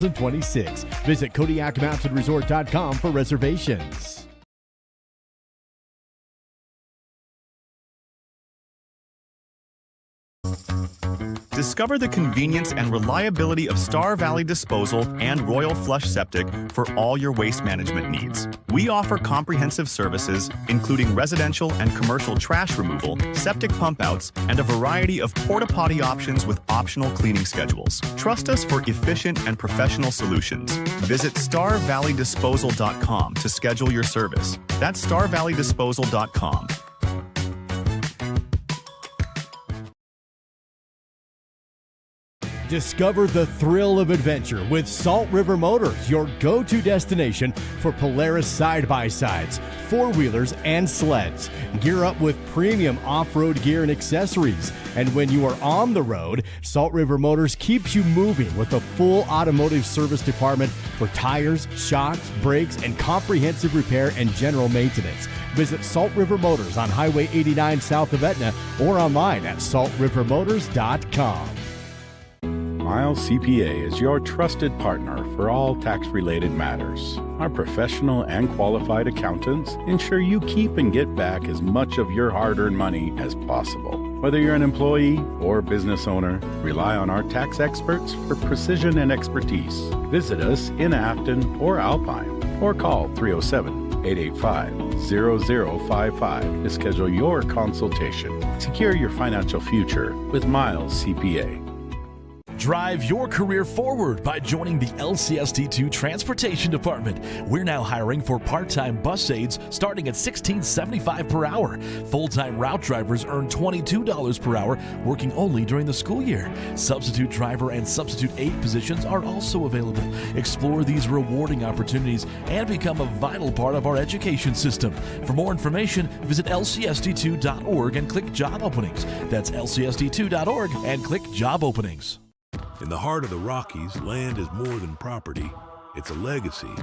2026. Visit KodiakMountainResort.com for reservations. Discover the convenience and reliability of Star Valley Disposal and Royal Flush Septic for all your waste management needs. We offer comprehensive services, including residential and commercial trash removal, septic pump outs, and a variety of porta-potty options with optional cleaning schedules. Trust us for efficient and professional solutions. Visit StarValleyDisposal.com to schedule your service. That's StarValleyDisposal.com. Discover the thrill of adventure with Salt River Motors, your go-to destination for Polaris side-by-sides, four-wheelers, and sleds. Gear up with premium off-road gear and accessories. And when you are on the road, Salt River Motors keeps you moving with a full automotive service department for tires, shocks, brakes, and comprehensive repair and general maintenance. Visit Salt River Motors on Highway 89 south of Etna or online at saltrivermotors.com. Miles CPA is your trusted partner for all tax-related matters. Our professional and qualified accountants ensure you keep and get back as much of your hard-earned money as possible. Whether you're an employee or business owner, rely on our tax experts for precision and expertise. Visit us in Afton or Alpine or call 307-885-0055 to schedule your consultation. Secure your financial future with Miles CPA. Drive your career forward by joining the LCSD2 Transportation Department. We're now hiring for part-time bus aides starting at $16.75 per hour. Full-time route drivers earn $22 per hour, working only during the school year. Substitute driver and substitute aide positions are also available. Explore these rewarding opportunities and become a vital part of our education system. For more information, visit lcsd2.org and click Job Openings. That's lcsd2.org and click Job Openings. In the heart of the Rockies, land is more than property, it's a legacy.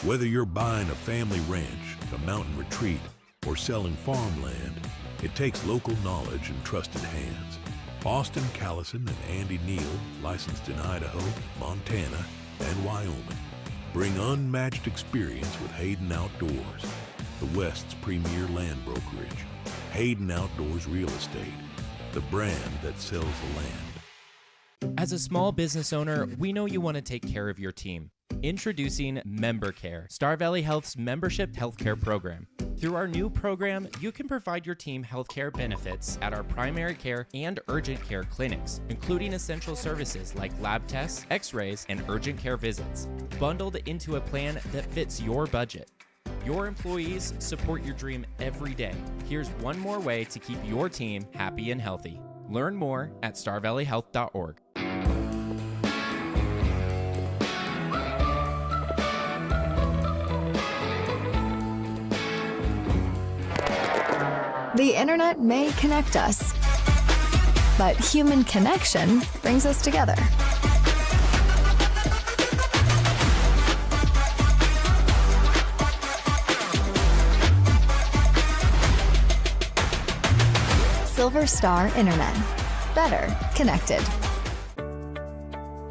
Whether you're buying a family ranch, a mountain retreat, or selling farmland, it takes local knowledge and trusted hands. Austin Callison and Andy Neal, licensed in Idaho, Montana, and Wyoming, bring unmatched experience with Hayden Outdoors, the West's premier land brokerage. Hayden Outdoors Real Estate, the brand that sells the land. As a small business owner, we know you want to take care of your team. Introducing MemberCare, Star Valley Health's membership healthcare program. Through our new program, you can provide your team healthcare benefits at our primary care and urgent care clinics, including essential services like lab tests, x-rays, and urgent care visits, bundled into a plan that fits your budget. Your employees support your dream every day. Here's one more way to keep your team happy and healthy. Learn more at starvalleyhealth.org. The internet may connect us, but human connection brings us together. Silver Star Internet. Better connected.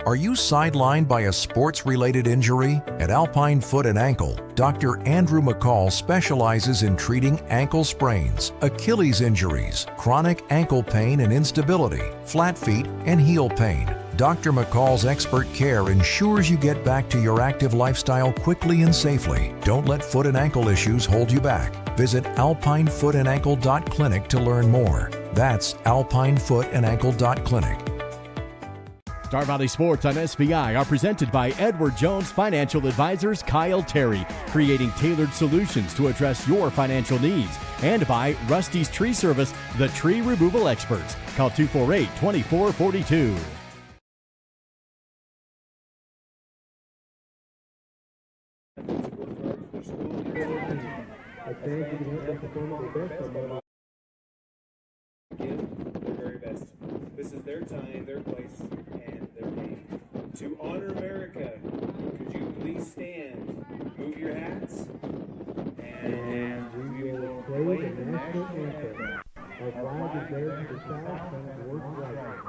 Are you sidelined by a sports-related injury? At Alpine Foot and Ankle, Dr. Andrew McCall specializes in treating ankle sprains, Achilles injuries, chronic ankle pain and instability, flat feet, and heel pain. Dr. McCall's expert care ensures you get back to your active lifestyle quickly and safely. Don't let foot and ankle issues hold you back. Visit alpinefoothandankle.clinic to learn more. That's alpinefoothandankle.clinic. Star Valley Sports on SVI are presented by Edward Jones Financial Advisors Kyle Terry, creating tailored solutions to address your financial needs, and by Rusty's Tree Service, the tree removal experts. Call 248-2442. Give their very best. This is their time, their place, and their game. To honor America, could you please stand, move your hats, and we will play the national anthem. Our flag is there to the south and towards the right.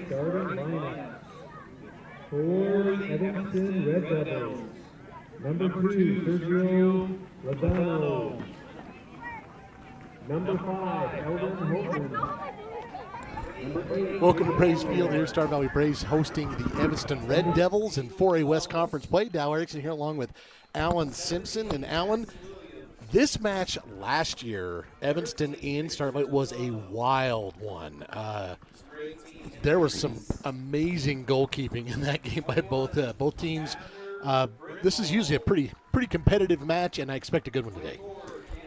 starting lineup. For Evanston Red Devils, number 2, Sergio Lozano. Number 5, Eldon Holtman. Welcome to Braves Field here. Star Valley Braves hosting the Evanston Red Devils in 4A West Conference play. Dow Erickson here along with Alan Simpson. And Alan, this match last year, Evanston in Star Valley, was a wild one. There was some amazing goalkeeping in that game by both teams. This is usually a pretty competitive match, and I expect a good one today.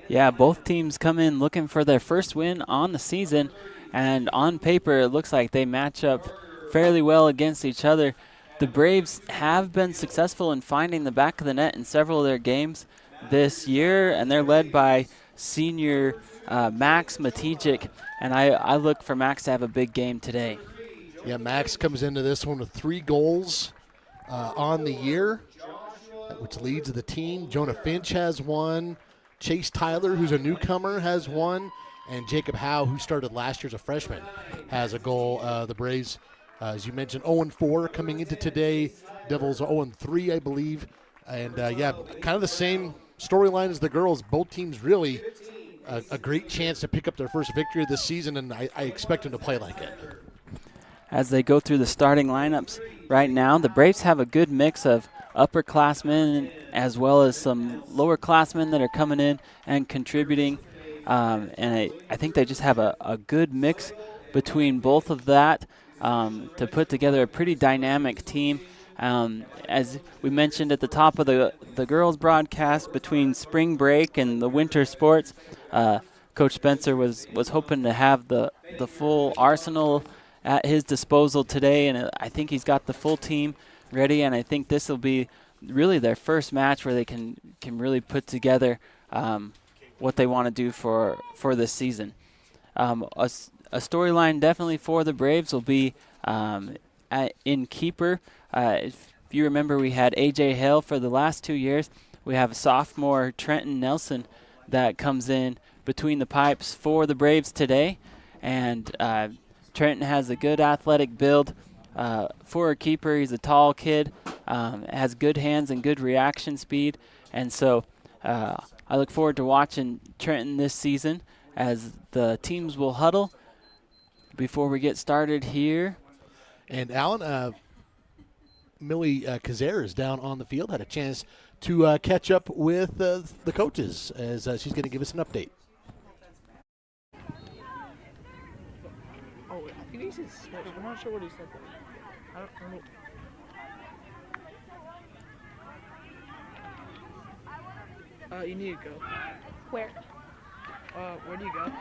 Yeah, both teams come in looking for their first win on the season, and on paper it looks like they match up fairly well against each other. The Braves have been successful in finding the back of the net in several of their games this year, and they're led by senior Max Matijic, and I look for Max to have a big game today. Yeah, Max comes into this one with 3 goals on the year, which leads the team. Jonah Finch has 1. Chase Tyler, who's a newcomer, has 1. And Jacob Howe, who started last year as a freshman, has a goal. The Braves, as you mentioned, 0-4 coming into today. Devils are 0-3, I believe. And, yeah, kind of the same storyline as the girls. Both teams really a great chance to pick up their first victory of this season, and I expect them to play like it. As they go through the starting lineups right now, the Braves have a good mix of upperclassmen as well as some lowerclassmen that are coming in and contributing. And I think they just have a good mix between both of that to put together a pretty dynamic team. As we mentioned at the top of the girls' broadcast, between spring break and the winter sports, Coach Spencer was hoping to have the full arsenal at his disposal today, and I think he's got the full team ready, and I think this will be really their first match where they can really put together what they want to do for this season. A storyline definitely for the Braves will be in keeper. If you remember, we had A.J. Hale for the last 2 years. We have sophomore Trenton Nelson that comes in between the pipes for the Braves today, and Trenton has a good athletic build. For a keeper, he's a tall kid, has good hands and good reaction speed, and so I look forward to watching Trenton this season as the teams will huddle before we get started here. And Alan, Millie Kazare is down on the field, had a chance to catch up with the coaches as she's going to give us an update. Oh, I think he said switch. I'm not sure what he said. I don't know. You need to go. Where? Where do you go?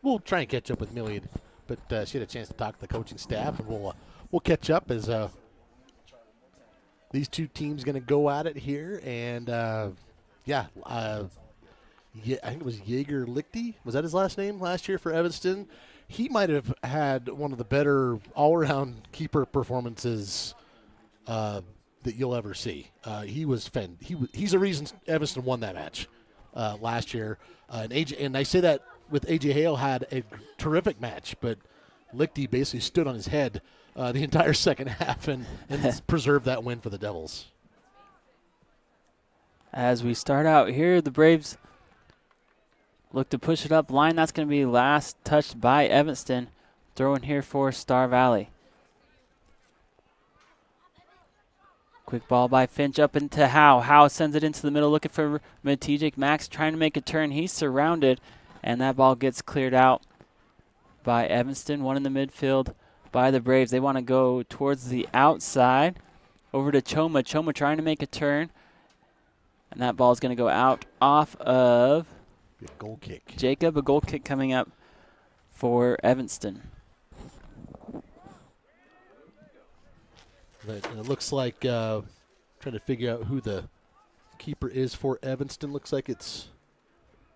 We'll try and catch up with Millie, but she had a chance to talk to the coaching staff, and we'll catch up as these two teams going to go at it here. And I think it was Jaeger Lichty. Was that his last name last year for Evanston? He might have had one of the better all-around keeper performances that you'll ever see. He's the reason Evanston won that match last year. And I say that with A.J. Hale had a terrific match, but Lichty basically stood on his head the entire second half and preserved that win for the Devils. As we start out here, the Braves look to push it up line. That's going to be last touched by Evanston. Throwing here for Star Valley. Quick ball by Finch up into Howe. Howe sends it into the middle looking for Matijic. Max trying to make a turn. He's surrounded, and that ball gets cleared out by Evanston. One in the midfield by the Braves. They want to go towards the outside. Over to Choma. Choma trying to make a turn. And that ball is going to go out off of goal kick. Jacob. A goal kick coming up for Evanston. And it looks like trying to figure out who the keeper is for Evanston. Looks like it's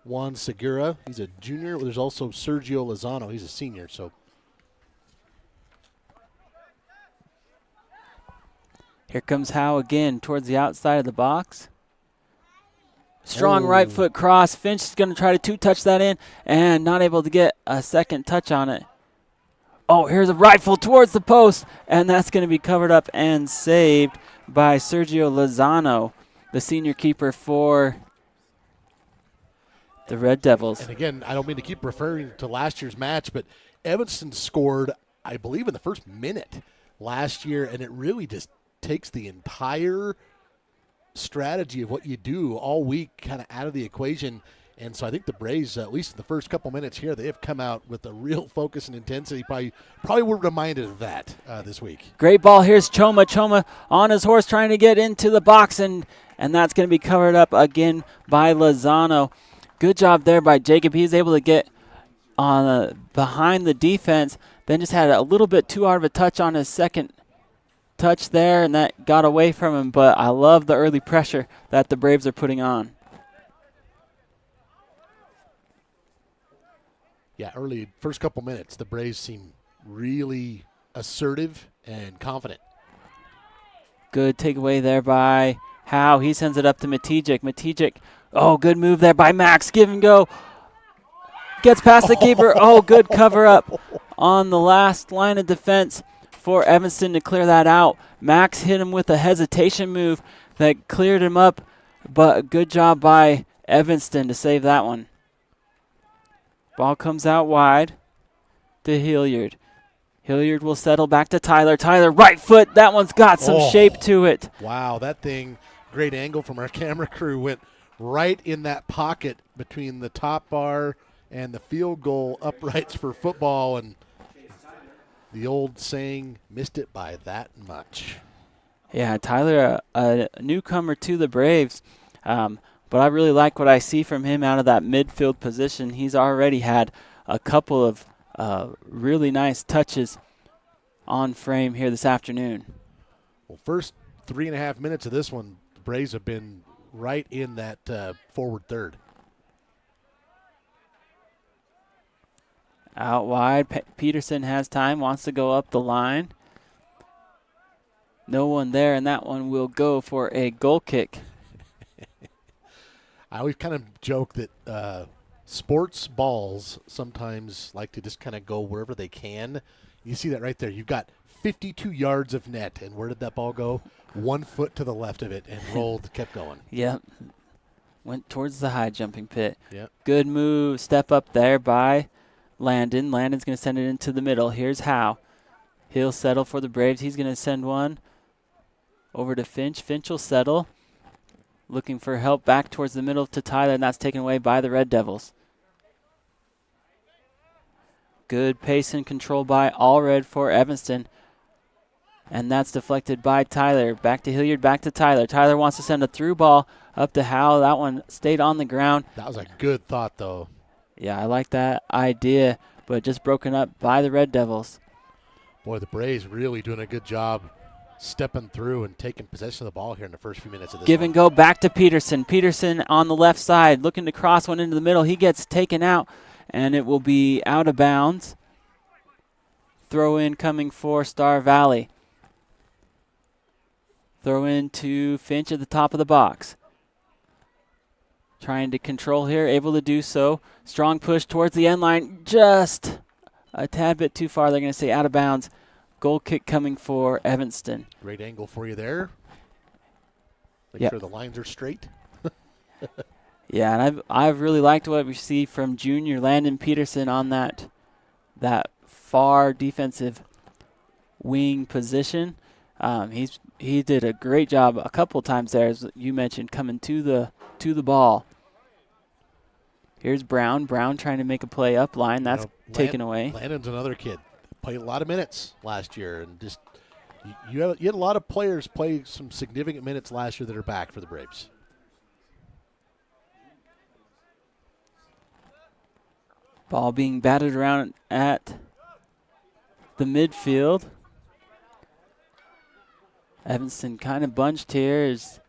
Juan Segura. He's a junior. There's also Sergio Lozano. He's a senior. So Here comes Howe again towards the outside of the box. Strong right foot cross. Finch is going to try to two-touch that in and not able to get a second touch on it. Oh, here's a rifle towards the post, and that's going to be covered up and saved by Sergio Lozano, the senior keeper for the Red Devils. And again, I don't mean to keep referring to last year's match, but Evanston scored, I believe, in the first minute last year, and it really just takes the entire strategy of what you do all week kind of out of the equation. And so I think the Braves, at least in the first couple minutes here, they have come out with a real focus and intensity. Probably were reminded of that this week. Great ball. Here's Choma. Choma on his horse trying to get into the box, and that's going to be covered up again by Lozano. Good job there by Jacob. He's able to get on behind the defense, then just had a little bit too hard of a touch on his second touch there, and that got away from him. But I love the early pressure that the Braves are putting on. Yeah, early first couple minutes, the Braves seem really assertive and confident. Good takeaway there by Howe. He sends it up to Matijic. Matijic, oh, good move there by Max. Give and go. Gets past the keeper. Oh, good cover up on the last line of defense for Evanston to clear that out. Max hit him with a hesitation move that cleared him up, but good job by Evanston to save that one. Ball comes out wide to Hilliard. Hilliard will settle back to Tyler. Tyler, right foot. That one's got some shape to it. Wow, that thing, great angle from our camera crew, went right in that pocket between the top bar and the field goal uprights for football, and the old saying, missed it by that much. Yeah, Tyler, a newcomer to the Braves, but I really like what I see from him out of that midfield position. He's already had a couple of really nice touches on frame here this afternoon. Well, first 3.5 minutes of this one, the Braves have been right in that forward third. Out wide, Peterson has time, wants to go up the line. No one there, and that one will go for a goal kick. I always kind of joke that sports balls sometimes like to just kind of go wherever they can. You see that right there. You've got 52 yards of net, and where did that ball go? 1 foot to the left of it and rolled, kept going. Yep. Went towards the high jumping pit. Yep. Good move, step up there by Landon. Landon's going to send it into the middle. Here's Howe. He'll settle for the Braves. He's going to send one over to Finch. Finch will settle. Looking for help back towards the middle to Tyler, and that's taken away by the Red Devils. Good pace and control by Allred for Evanston. And that's deflected by Tyler. Back to Hilliard, back to Tyler. Tyler wants to send a through ball up to Howe. That one stayed on the ground. That was a good thought, though. Yeah, I like that idea, but just broken up by the Red Devils. Boy, the Braves really doing a good job stepping through and taking possession of the ball here in the first few minutes of this Give and go back to Peterson. Peterson on the left side, looking to cross one into the middle. He gets taken out, and it will be out of bounds. Throw in coming for Star Valley. Throw in to Finch at the top of the box. Trying to control here, able to do so. Strong push towards the end line, just a tad bit too far. They're going to say out of bounds. Goal kick coming for Evanston. Great angle for you there. Make sure the lines are straight. Yeah, and I've really liked what we see from junior Landon Peterson on that far defensive wing position. He did a great job a couple times there, as you mentioned, coming to the ball. Here's Brown. Brown trying to make a play up line. That's taken away. Landon's another kid. Played a lot of minutes last year, and just you had a lot of players play some significant minutes last year that are back for the Braves. Ball being batted around at the midfield. Evanston kind of bunched here. Is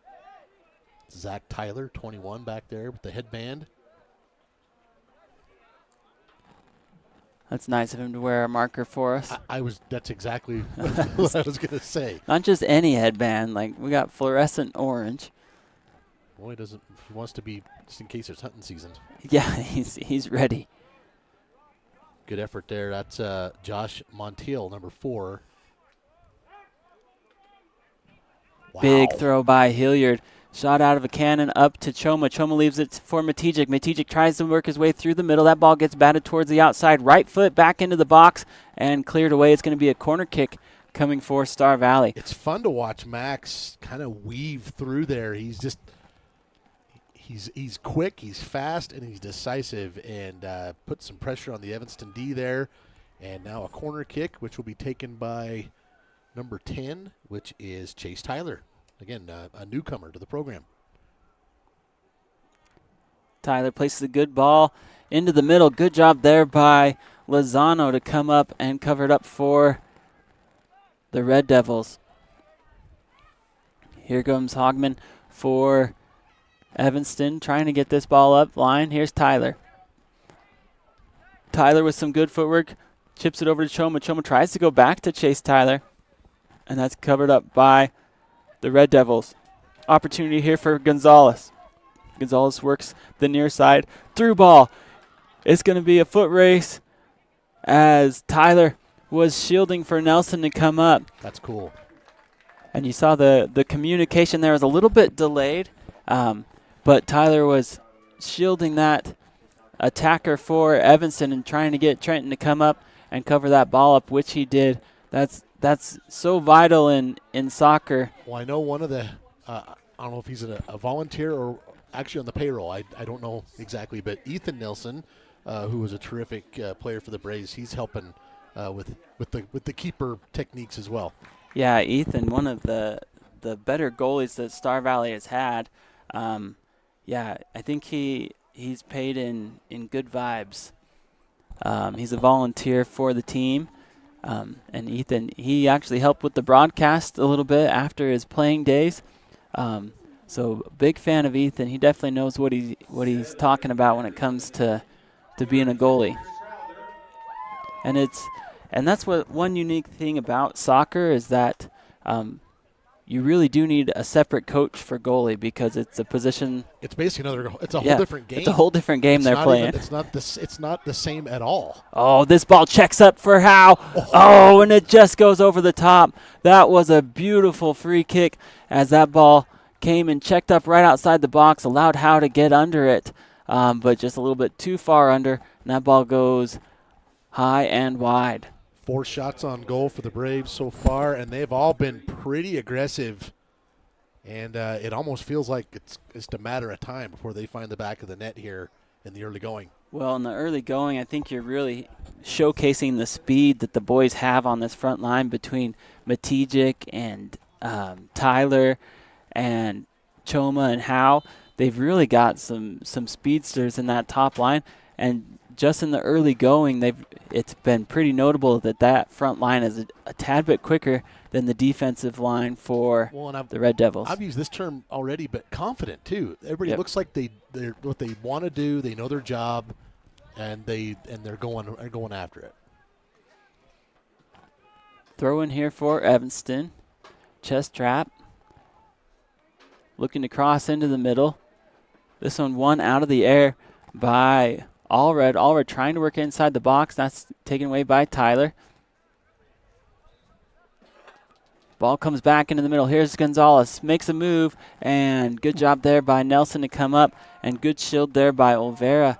Zach Tyler, 21, back there with the headband. That's nice of him to wear a marker for us. That's exactly what I was going to say. Not just any headband. Like, we got fluorescent orange. Boy, he wants to be, just in case it's hunting season. Yeah, he's ready. Good effort there. That's Josh Montiel, number 4. Wow. Big throw by Hilliard. Shot out of a cannon up to Choma. Choma leaves it for Matijic. Matijic tries to work his way through the middle. That ball gets batted towards the outside. Right foot back into the box and cleared away. It's going to be a corner kick coming for Star Valley. It's fun to watch Max kind of weave through there. He's just he's quick, he's fast, and he's decisive, and put some pressure on the Evanston D there. And now a corner kick, which will be taken by number 10, which is Chase Tyler. Again, a newcomer to the program. Tyler places a good ball into the middle. Good job there by Lozano to come up and cover it up for the Red Devils. Here comes Hogman for Evanston, trying to get this ball up line. Here's Tyler. Tyler with some good footwork. Chips it over to Choma. Choma tries to go back to Chase Tyler. And that's covered up by the Red Devils. Opportunity here for Gonzalez. Gonzalez works the near side. Through ball. It's going to be a foot race as Tyler was shielding for Nelson to come up. That's cool. And you saw the communication there was a little bit delayed, but Tyler was shielding that attacker for Evanston and trying to get Trenton to come up and cover that ball up, which he did. That's so vital in soccer. Well, I know one of the, I don't know if he's a volunteer or actually on the payroll. I don't know exactly, but Ethan Nelson, who was a terrific player for the Braves, he's helping with the keeper techniques as well. Yeah, Ethan, one of the better goalies that Star Valley has had. Yeah, I think he's paid in good vibes. He's a volunteer for the team. And Ethan, he actually helped with the broadcast a little bit after his playing days. So big fan of Ethan. He definitely knows what he's talking about when it comes to being a goalie. And that's what one unique thing about soccer is that you really do need a separate coach for goalie because it's a position. It's basically it's a whole different game. It's a whole different game they're playing. It's not the same at all. Oh, this ball checks up for Howe. Oh, and it just goes over the top. That was a beautiful free kick as that ball came and checked up right outside the box, allowed Howe to get under it, but just a little bit too far under, and that ball goes high and wide. 4 shots on goal for the Braves so far, and they've all been pretty aggressive. And it almost feels like it's just a matter of time before they find the back of the net here in the early going. Well, in the early going, I think you're really showcasing the speed that the boys have on this front line between Matijic and Tyler and Choma and Howe. They've really got some speedsters in that top line, and just in the early going, it's been pretty notable that front line is a tad bit quicker than the defensive line for the Red Devils. I've used this term already, but confident too. Everybody looks like they're what they want to do. They know their job, and they're going after it. Throw in here for Evanston. Chest trap. Looking to cross into the middle. This one out of the air by Allred. Allred trying to work inside the box. That's taken away by Tyler. Ball comes back into the middle. Here's Gonzalez. Makes a move, and good job there by Nelson to come up, and good shield there by Olvera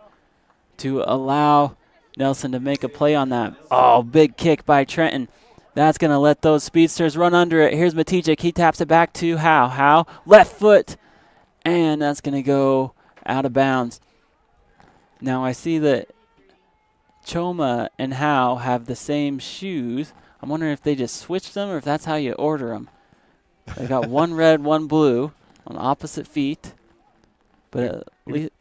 to allow Nelson to make a play on that. Oh, big kick by Trenton. That's going to let those speedsters run under it. Here's Matijic. He taps it back to Howe. Howe, left foot, and that's going to go out of bounds. Now I see that Choma and Howe have the same shoes. I'm wondering if they just switched them or if that's how you order them. They got one red, one blue on opposite feet. But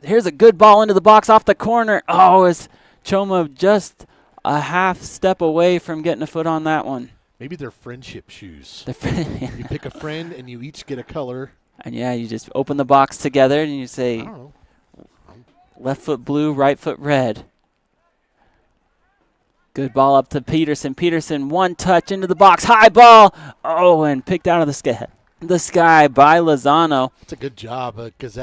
here's a good ball into the box off the corner. Oh, is Choma just a half step away from getting a foot on that one. Maybe they're friendship shoes. You pick a friend and you each get a color. And yeah, you just open the box together and you say, I don't know. Left foot blue, right foot red. Good ball up to Peterson. Peterson, one touch into the box. High ball. Oh, and picked out of the sky by Lozano. It's a good job because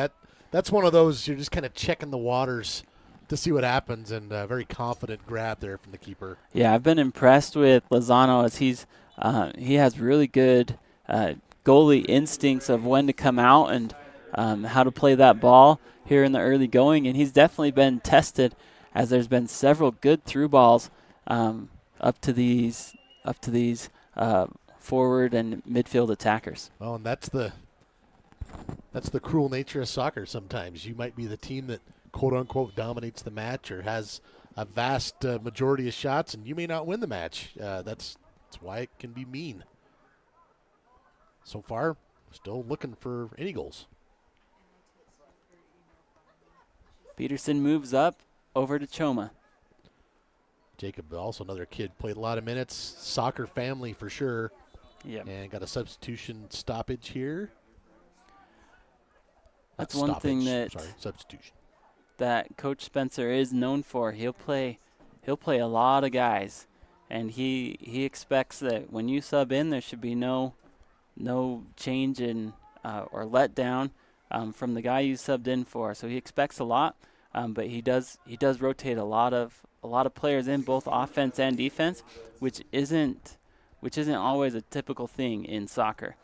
that's one of those you're just kind of checking the waters to see what happens, and a very confident grab there from the keeper. Yeah, I've been impressed with Lozano as he has really good goalie instincts of when to come out and how to play that ball here in the early going, and he's definitely been tested as there's been several good through balls up to these forward and midfield attackers. Well, and that's the cruel nature of soccer sometimes. You might be the team that quote-unquote dominates the match or has a vast majority of shots, and you may not win the match. That's why it can be mean. So far, still looking for any goals. Peterson moves up over to Choma. Jacob, also another kid, played a lot of minutes. Soccer family for sure. Yep. And got a substitution stoppage here. That's Not one stoppage, thing that substitution. That Coach Spencer is known for. He'll play a lot of guys, and he expects that when you sub in, there should be no change in or letdown from the guy you subbed in for. So he expects a lot, but he does rotate a lot of players in both offense and defense, which isn't always a typical thing in soccer.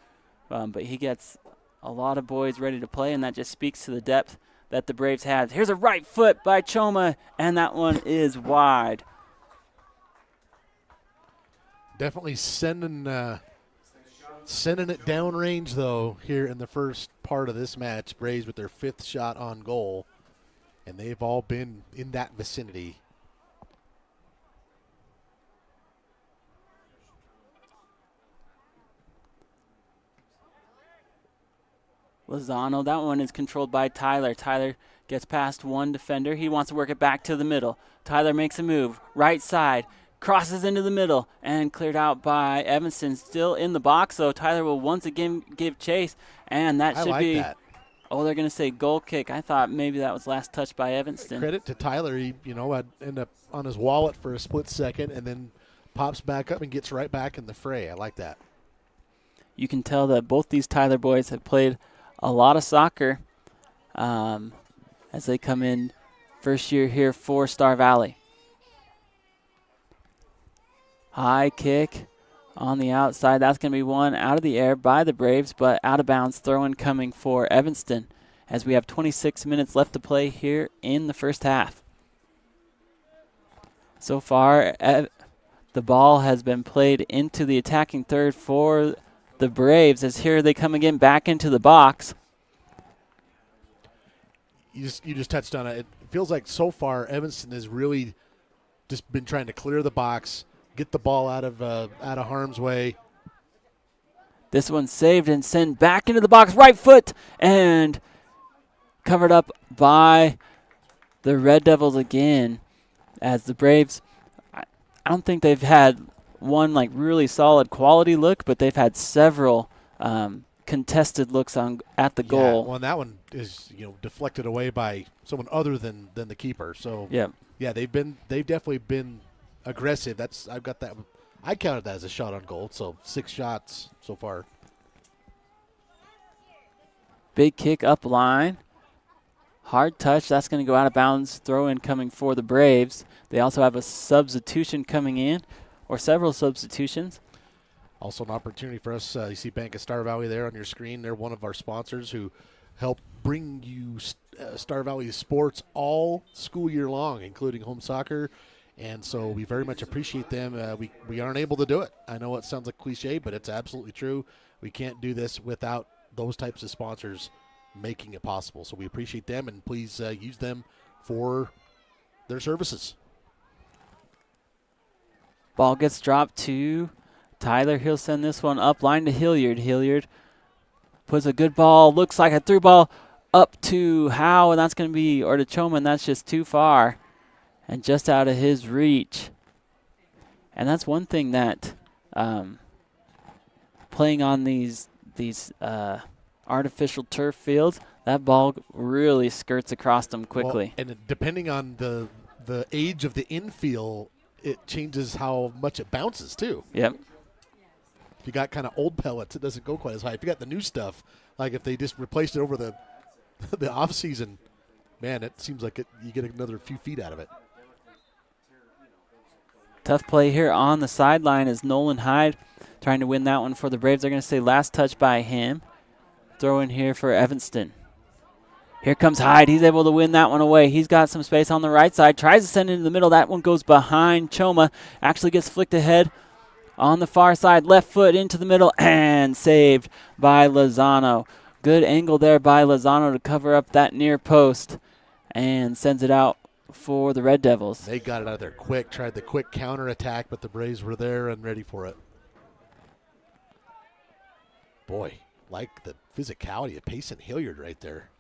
But he gets a lot of boys ready to play, and that just speaks to the depth that the Braves have. Here's a right foot by Choma, and that one is wide. Definitely sending it downrange, though, here in the first part of this match. Braves with their 5th shot on goal, and they've all been in that vicinity. Lozano, that one is controlled by Tyler. Tyler gets past one defender. He wants to work it back to the middle. Tyler makes a move. Right side. Crosses into the middle and cleared out by Evanston. Still in the box, though. Tyler will once again give chase, and that should be. That. Oh, they're going to say goal kick. I thought maybe that was last touch by Evanston. Credit to Tyler. He, I'd end up on his wallet for a split second and then pops back up and gets right back in the fray. I like that. You can tell that both these Tyler boys have played a lot of soccer as they come in first year here for Star Valley. High kick on the outside. That's going to be one out of the air by the Braves, but out of bounds throw-in coming for Evanston as we have 26 minutes left to play here in the first half. So far, the ball has been played into the attacking third for the Braves as here they come again back into the box. You just touched on it. It feels like so far Evanston has really just been trying to clear the box, get the ball out of harm's way. This one's saved and sent back into the box. Right foot and covered up by the Red Devils again as the Braves, I don't think they've had one like really solid quality look, but they've had several contested looks at the goal. Well, and that one is deflected away by someone other than the keeper. So yeah, they've definitely been aggressive. I've got that. I counted that as a shot on goal. So 6 shots so far. Big kick up line. Hard touch. That's going to go out of bounds. Throw in coming for the Braves. They also have a substitution coming in, or several substitutions. Also an opportunity for us. You see Bank of Star Valley there on your screen. They're one of our sponsors who help bring you Star Valley sports all school year long, including home soccer. And so we very much appreciate them. We aren't able to do it. I know it sounds like cliche, but it's absolutely true. We can't do this without those types of sponsors making it possible. So we appreciate them, and please use them for their services. Ball gets dropped to Tyler. He'll send this one up line to Hilliard. Hilliard puts a good ball, looks like a through ball up to Howe, and that's going to be, or to Choma, and that's just too far and just out of his reach. And that's one thing that playing on these artificial turf fields, that ball really skirts across them quickly. Well, and depending on the age of the infield, it changes how much it bounces too. Yep. If you got kind of old pellets, it doesn't go quite as high. If you got the new stuff, like if they just replaced it over the the off season, man, it seems like you get another few feet out of it. Tough play here on the sideline is Nolan Hyde trying to win that one for the Braves. They're going to say last touch by him. Throw in here for Evanston. Here comes Hyde. He's able to win that one away. He's got some space on the right side. Tries to send it into the middle. That one goes behind Choma. Actually gets flicked ahead on the far side. Left foot into the middle and saved by Lozano. Good angle there by Lozano to cover up that near post and sends it out for the Red Devils. They got it out of there quick. Tried the quick counter attack, but the Braves were there and ready for it. Boy, like the physicality of Payson Hilliard right there.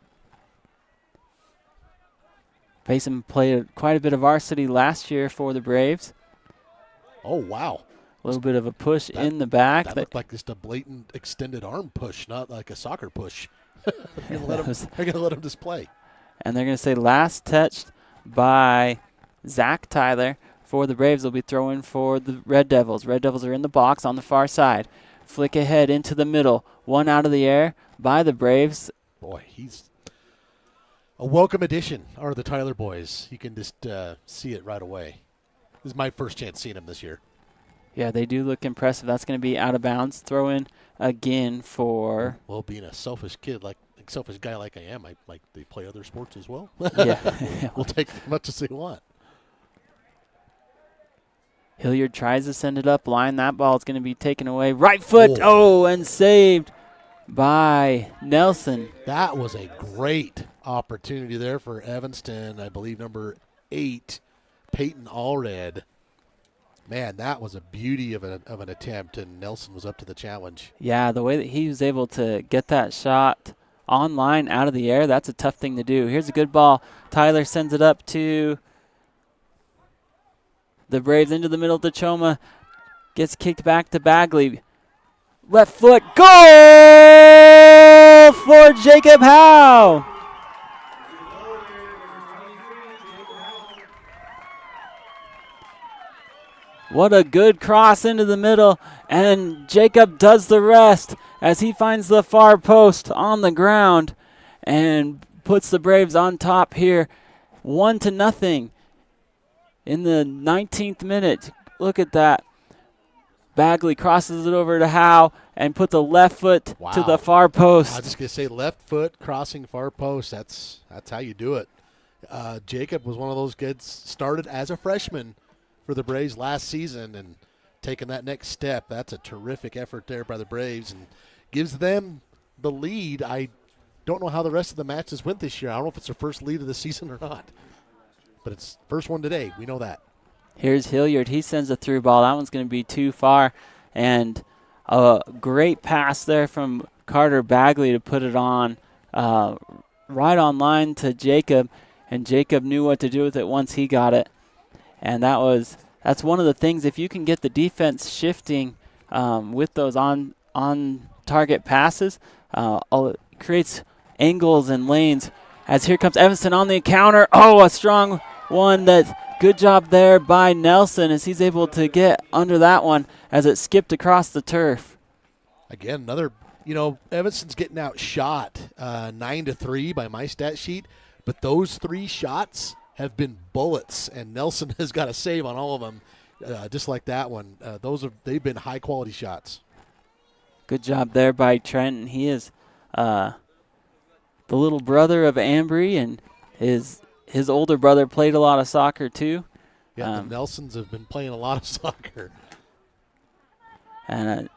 Payson played quite a bit of varsity last year for the Braves. Oh, wow. A little bit of a push in the back. That looked like just a blatant extended arm push, not like a soccer push. They're going to let him just play. And they're going to say last touched by Zach Tyler for the Braves. They'll be throwing for the Red Devils. Red Devils are in the box on the far side. Flick ahead into the middle. One out of the air by the Braves. Boy, he's a welcome addition, are the Tyler boys. You can just see it right away. This is my first chance seeing him this year. Yeah, they do look impressive. That's going to be out of bounds. Throw in again for... Well, being a selfish guy like I am, I like they play other sports as well. Yeah. We'll take as much as they want. Hilliard tries to send it up. Line that ball. It's going to be taken away. Right foot. Oh, and saved by Nelson. That was a great opportunity there for Evanston. I believe number 8, Peyton Allred. Man, that was a beauty of an attempt, and Nelson was up to the challenge. Yeah, the way that he was able to get that shot online out of the air, that's a tough thing to do. Here's a good ball. Tyler sends it up to the Braves into the middle to Choma. Gets kicked back to Bagley. Left foot. Goal for Jacob Howe. What a good cross into the middle, and Jacob does the rest as he finds the far post on the ground and puts the Braves on top here, 1-0 in the 19th minute. Look at that. Bagley crosses it over to Howe and puts a left foot to the far post. I was just going to say left foot crossing far post. That's how you do it. Jacob was one of those kids, started as a freshman for the Braves last season and taking that next step. That's a terrific effort there by the Braves and gives them the lead. I don't know how the rest of the matches went this year. I don't know if it's their first lead of the season or not, but it's first one today. We know that. Here's Hilliard. He sends a through ball. That one's going to be too far, and a great pass there from Carter Bagley to put it on right on line to Jacob, and Jacob knew what to do with it once he got it. And that's one of the things, if you can get the defense shifting with those on target passes, it creates angles and lanes. As here comes Evanston on the counter. Oh, a strong one. Good job there by Nelson as he's able to get under that one as it skipped across the turf. Again, another, Evanston's getting outshot 9-3 by my stat sheet, but those 3 shots have been bullets, and Nelson has got a save on all of them, just like that one. They've been high-quality shots. Good job there by Trent. He is the little brother of Ambry, and his older brother played a lot of soccer too. Yeah, the Nelsons have been playing a lot of soccer. And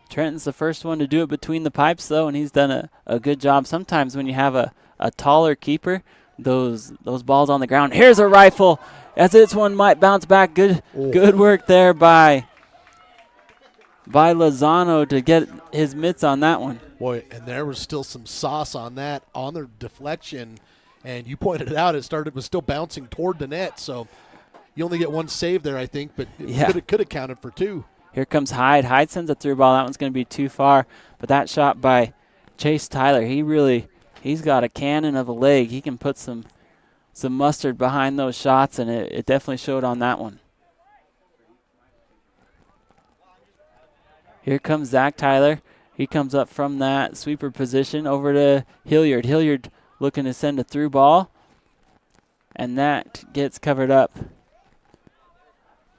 Trenton's the first one to do it between the pipes, though, and he's done a good job. Sometimes when you have a taller keeper, those balls on the ground. Here's a rifle as this one might bounce back. Good work there by Lozano to get his mitts on that one. Boy, and there was still some sauce on that on the deflection, and you pointed it out. It was still bouncing toward the net, so you only get one save there, I think, but it could have counted for 2. Here comes Hyde. Hyde sends a through ball. That one's going to be too far, but that shot by Chase Tyler, he's got a cannon of a leg. He can put some mustard behind those shots, and it definitely showed on that one. Here comes Zach Tyler. He comes up from that sweeper position over to Hilliard. Hilliard looking to send a through ball. And that gets covered up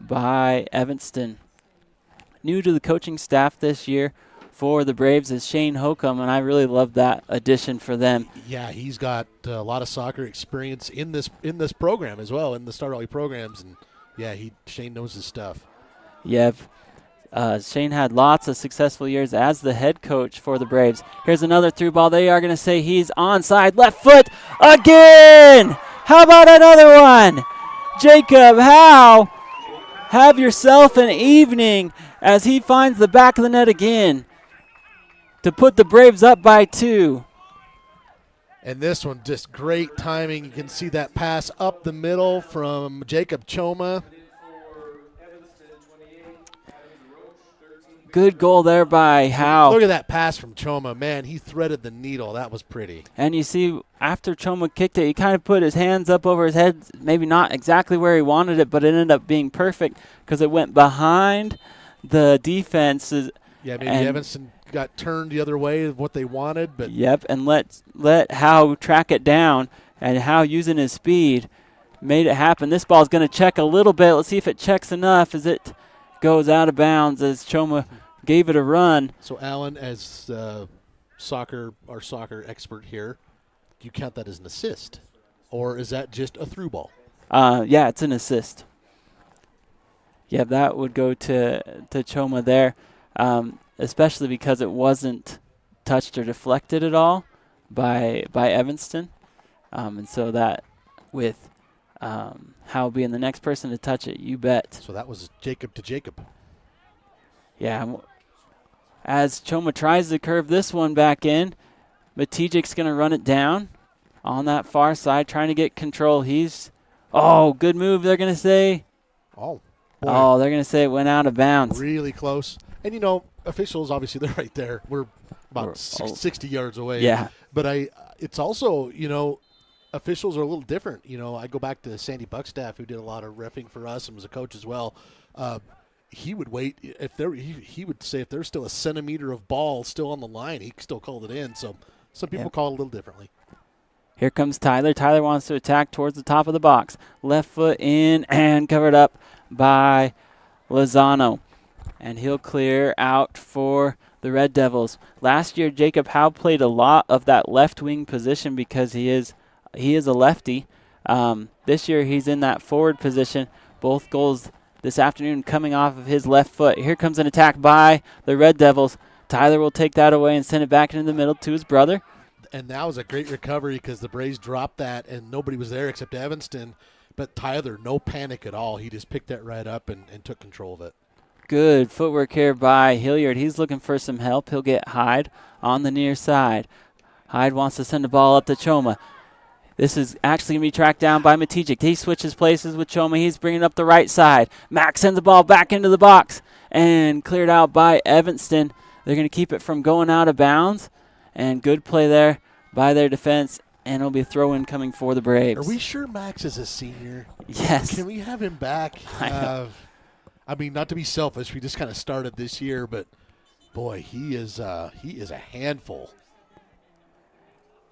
by Evanston. New to the coaching staff this year for the Braves is Shane Holcomb, and I really love that addition for them. Yeah, he's got a lot of soccer experience in this program as well, in the Star Valley programs, and yeah, Shane knows his stuff. Yep. Shane had lots of successful years as the head coach for the Braves. Here's another through ball. They are going to say he's onside. Left foot again. How about another one? Jacob Howe, have yourself an evening as he finds the back of the net again to put the Braves up by 2. And this one, just great timing. You can see that pass up the middle from Jacob Choma. Good goal there by Howe. Look at that pass from Choma. Man, he threaded the needle. That was pretty. And you see, after Choma kicked it, he kind of put his hands up over his head, maybe not exactly where he wanted it, but it ended up being perfect because it went behind the defense. Yeah, maybe Evanston got turned the other way of what they wanted. But yep, and let Howe track it down, and Howe using his speed made it happen. This ball is going to check a little bit. Let's see if it checks enough as it goes out of bounds as Choma gave it a run. So, Alan, as our soccer expert here, do you count that as an assist? Or is that just a through ball? Yeah, it's an assist. Yeah, that would go to Choma there, especially because it wasn't touched or deflected at all by Evanston. And so that with Howe being the next person to touch it, you bet. So that was Jacob to Jacob. Yeah. As Choma tries to curve this one back in, Matijic's going to run it down on that far side, trying to get control. Good move, they're going to say. Boy. They're going to say it went out of bounds. Really close. And, officials, obviously, they're right there. We're about 60 yards away. Yeah. But it's also, officials are a little different. I go back to Sandy Buckstaff, who did a lot of reffing for us and was a coach as well. He would wait he would say if there's still a centimeter of ball still on the line, he still called it in. So some people call it a little differently. Here comes Tyler. Tyler wants to attack towards the top of the box. Left foot in and covered up by Lozano. And he'll clear out for the Red Devils. Last year, Jacob Howe played a lot of that left wing position because he is a lefty. This year he's in that forward position. Both goals this afternoon coming off of his left foot. Here comes an attack by the Red Devils. Tyler will take that away and send it back into the middle to his brother. And that was a great recovery because the Braves dropped that and nobody was there except Evanston. But Tyler, no panic at all. He just picked that right up and took control of it. Good footwork here by Hilliard. He's looking for some help. He'll get Hyde on the near side. Hyde wants to send the ball up to Choma. This is actually going to be tracked down by Matijic. He switches places with Choma. He's bringing up the right side. Max sends the ball back into the box and cleared out by Evanston. They're going to keep it from going out of bounds. And good play there by their defense. And it'll be a throw-in coming for the Braves. Are we sure Max is a senior? Yes. Can we have him back? I mean, not to be selfish. We just kind of started this year. But, boy, he is a handful.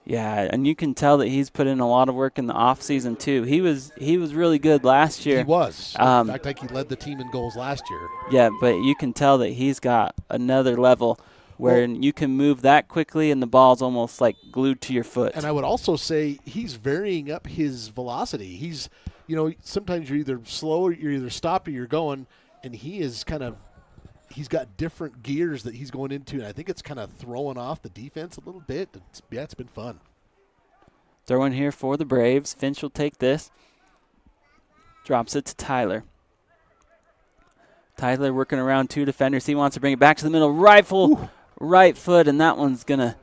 Yeah, and you can tell that he's put in a lot of work in the offseason, too. He was really good last year. He was. In fact, like he led the team in goals last year. Yeah, but you can tell that he's got another level where you can move that quickly and the ball's almost like glued to your foot. And I would also say he's varying up his velocity. He's, sometimes you're either slow or you're either stopped or you're going, and he is he's got different gears that he's going into, and I think it's kind of throwing off the defense a little bit. It's been fun. Throw in here for the Braves. Finch will take this. Drops it to Tyler. Tyler working around two defenders. He wants to bring it back to the middle. Rifle, right foot, and that one's going to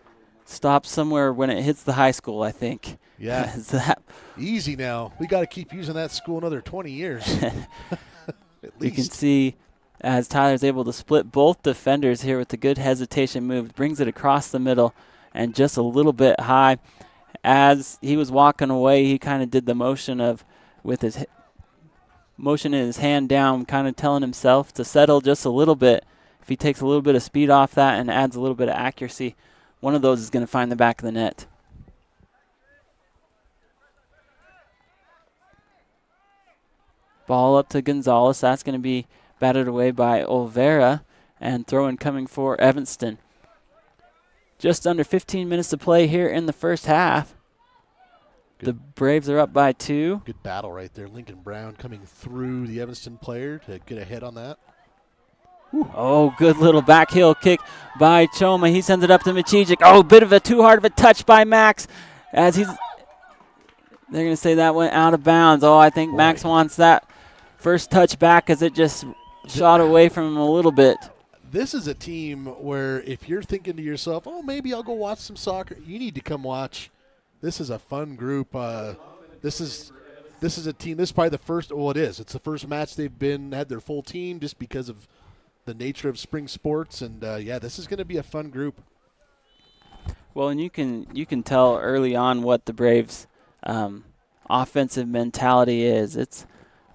stop somewhere when it hits the high school, I think. Yeah. Easy now. We got to keep using that school another 20 years. At least. You can see as Tyler's able to split both defenders here with a good hesitation move, brings it across the middle and just a little bit high. As he was walking away, he kind of did the motion with his motion in his hand down, kind of telling himself to settle just a little bit. If he takes a little bit of speed off that and adds a little bit of accuracy, one of those is going to find the back of the net. Ball up to Gonzalez. That's going to be batted away by Olvera, and throw-in coming for Evanston. Just under 15 minutes to play here in the first half. The Braves are up by 2. Good battle right there. Lincoln Brown coming through the Evanston player to get ahead on that. Oh, good little back heel kick by Choma. He sends it up to Macijic. Oh, bit of a too hard of a touch by Max. They're going to say that went out of bounds. Oh, I think Max wants that first touch back as it just shot away from him a little bit. This is a team where if you're thinking to yourself, oh, maybe I'll go watch some soccer, you need to come watch. This is a fun group. This is a team. This is probably the first. Well, it is. It's the first match they've had their full team just because of the nature of spring sports. And yeah, this is going to be a fun group. Well, and you can tell early on what the Braves' offensive mentality is. It's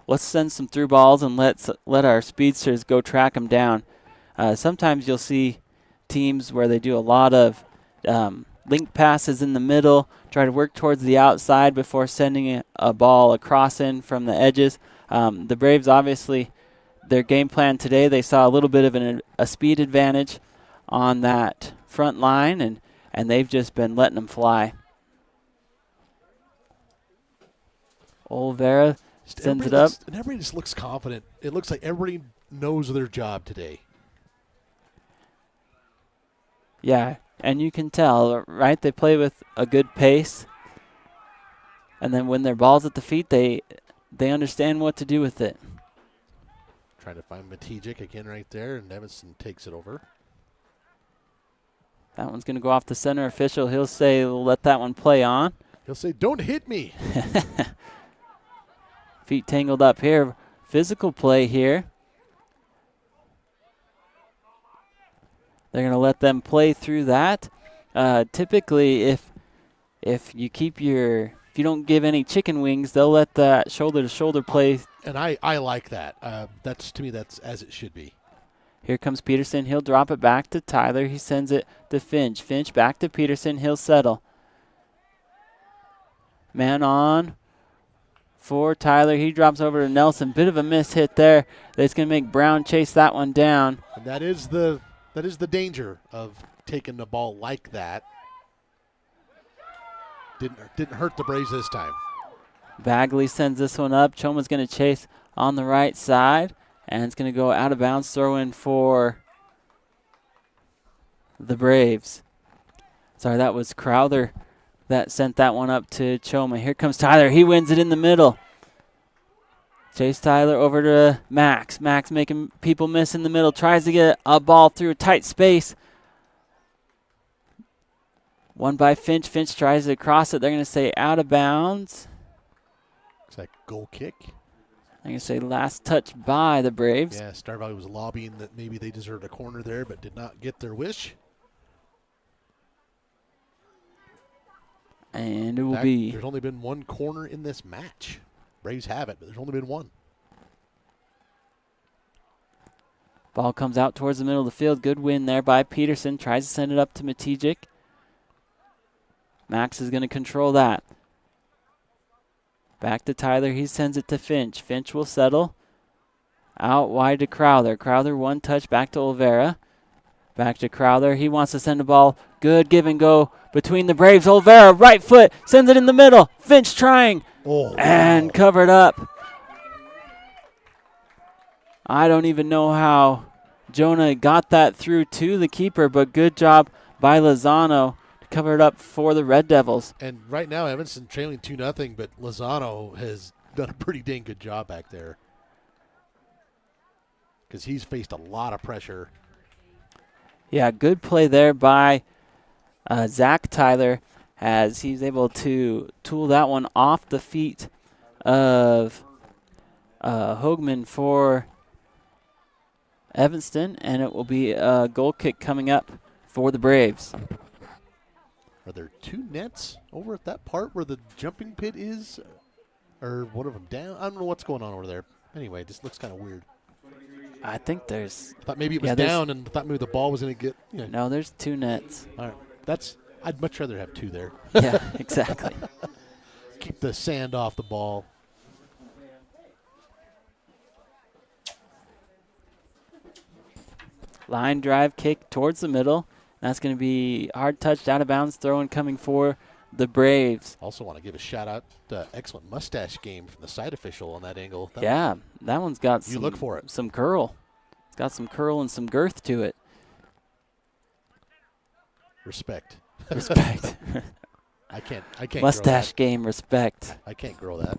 let's send some through balls and let our speedsters go track them down. Sometimes you'll see teams where they do a lot of link passes in the middle, try to work towards the outside before sending a ball across in from the edges. The Braves, obviously, their game plan today, they saw a little bit of a speed advantage on that front line, and they've just been letting them fly. Olvera sends it up. And everybody just looks confident. It looks like everybody knows their job today. Yeah, and you can tell, right? They play with a good pace. And then when their ball's at the feet, they understand what to do with it. Trying to find Macijic again right there, and Evanston takes it over. That one's going to go off the center official. He'll say, let that one play on. He'll say, don't hit me. Feet tangled up here. Physical play here. They're going to let them play through that. Typically, if you don't give any chicken wings, they'll let that shoulder-to-shoulder play. And I like that. To me, that's as it should be. Here comes Peterson. He'll drop it back to Tyler. He sends it to Finch. Finch back to Peterson. He'll settle. Man on for Tyler. He drops over to Nelson. Bit of a miss hit there. That's going to make Brown chase that one down. And that is the danger of taking the ball like that. Didn't hurt the Braves this time. Bagley sends this one up. Choma's going to chase on the right side. And it's going to go out of bounds. Throw in for the Braves. Sorry, that was Crowther that sent that one up to Choma. Here comes Tyler. He wins it in the middle. Chase Tyler over to Max. Max making people miss in the middle. Tries to get a ball through a tight space. One by Finch. Finch tries to cross it. They're going to say out of bounds. Looks like goal kick. I'm going to say last touch by the Braves. Yeah, Star Valley was lobbying that maybe they deserved a corner there, but did not get their wish. And it will be. There's only been one corner in this match. Braves have it, but there's only been one. Ball comes out towards the middle of the field. Good win there by Peterson. Tries to send it up to Macijic. Max is going to control that. Back to Tyler. He sends it to Finch. Finch will settle. Out wide to Crowther. Crowther one touch back to Olvera. Back to Crowther. He wants to send the ball. Good give and go between the Braves. Olvera, right foot, sends it in the middle. Finch trying. And covered up. I don't even know how Jonah got that through to the keeper, but good job by Lozano to cover it up for the Red Devils. And right now, Evanston trailing 2-0, but Lozano has done a pretty dang good job back there because he's faced a lot of pressure. Yeah, good play there by Zach Tyler as he's able to tool that one off the feet of Hoagman for Evanston, and it will be a goal kick coming up for the Braves. Are there two nets over at that part where the jumping pit is? Or one of them down? I don't know what's going on over there. Anyway, it just looks kind of weird. I think there's. I thought maybe it was down, and thought maybe the ball was going to get. No, there's 2 nets. All right, I'd much rather have 2 there. Yeah, exactly. Keep the sand off the ball. Line drive kick towards the middle. That's going to be hard touched out of bounds throw and coming for the Braves. Also want to give a shout out to excellent mustache game from the side official on that angle. That one's got you look for it. Some curl. It's got some curl and some girth to it. Respect. Respect. I can't. Mustache game respect. I can't grow that.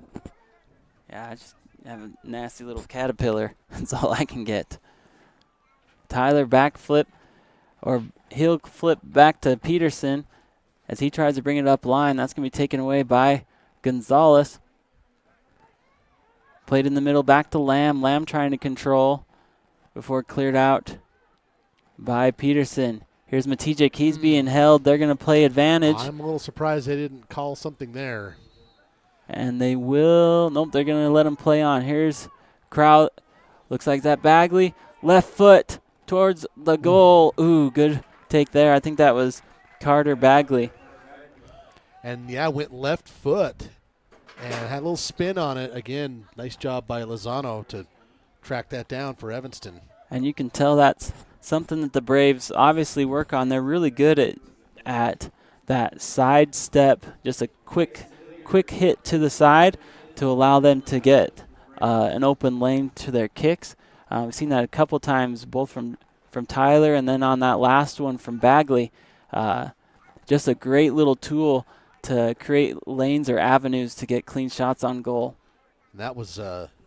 Yeah, I just have a nasty little caterpillar. That's all I can get. Tyler back flip, or he'll flip back to Peterson as he tries to bring it up line. That's going to be taken away by Gonzalez. Played in the middle back to Lamb. Lamb trying to control before cleared out by Peterson. Here's Matijek. He's being held. They're going to play advantage. I'm a little surprised they didn't call something there. And they will. Nope, they're going to let him play on. Here's crowd. Looks like that Bagley. Left foot towards the goal. Ooh, good take there. I think that was Carter Bagley. And, went left foot and had a little spin on it. Again, nice job by Lozano to track that down for Evanston. And you can tell that's something that the Braves obviously work on. They're really good at that side step, just a quick hit to the side to allow them to get an open lane to their kicks. We've seen that a couple times, both from Tyler and then on that last one from Bagley. Just a great little tool to create lanes or avenues to get clean shots on goal. And that was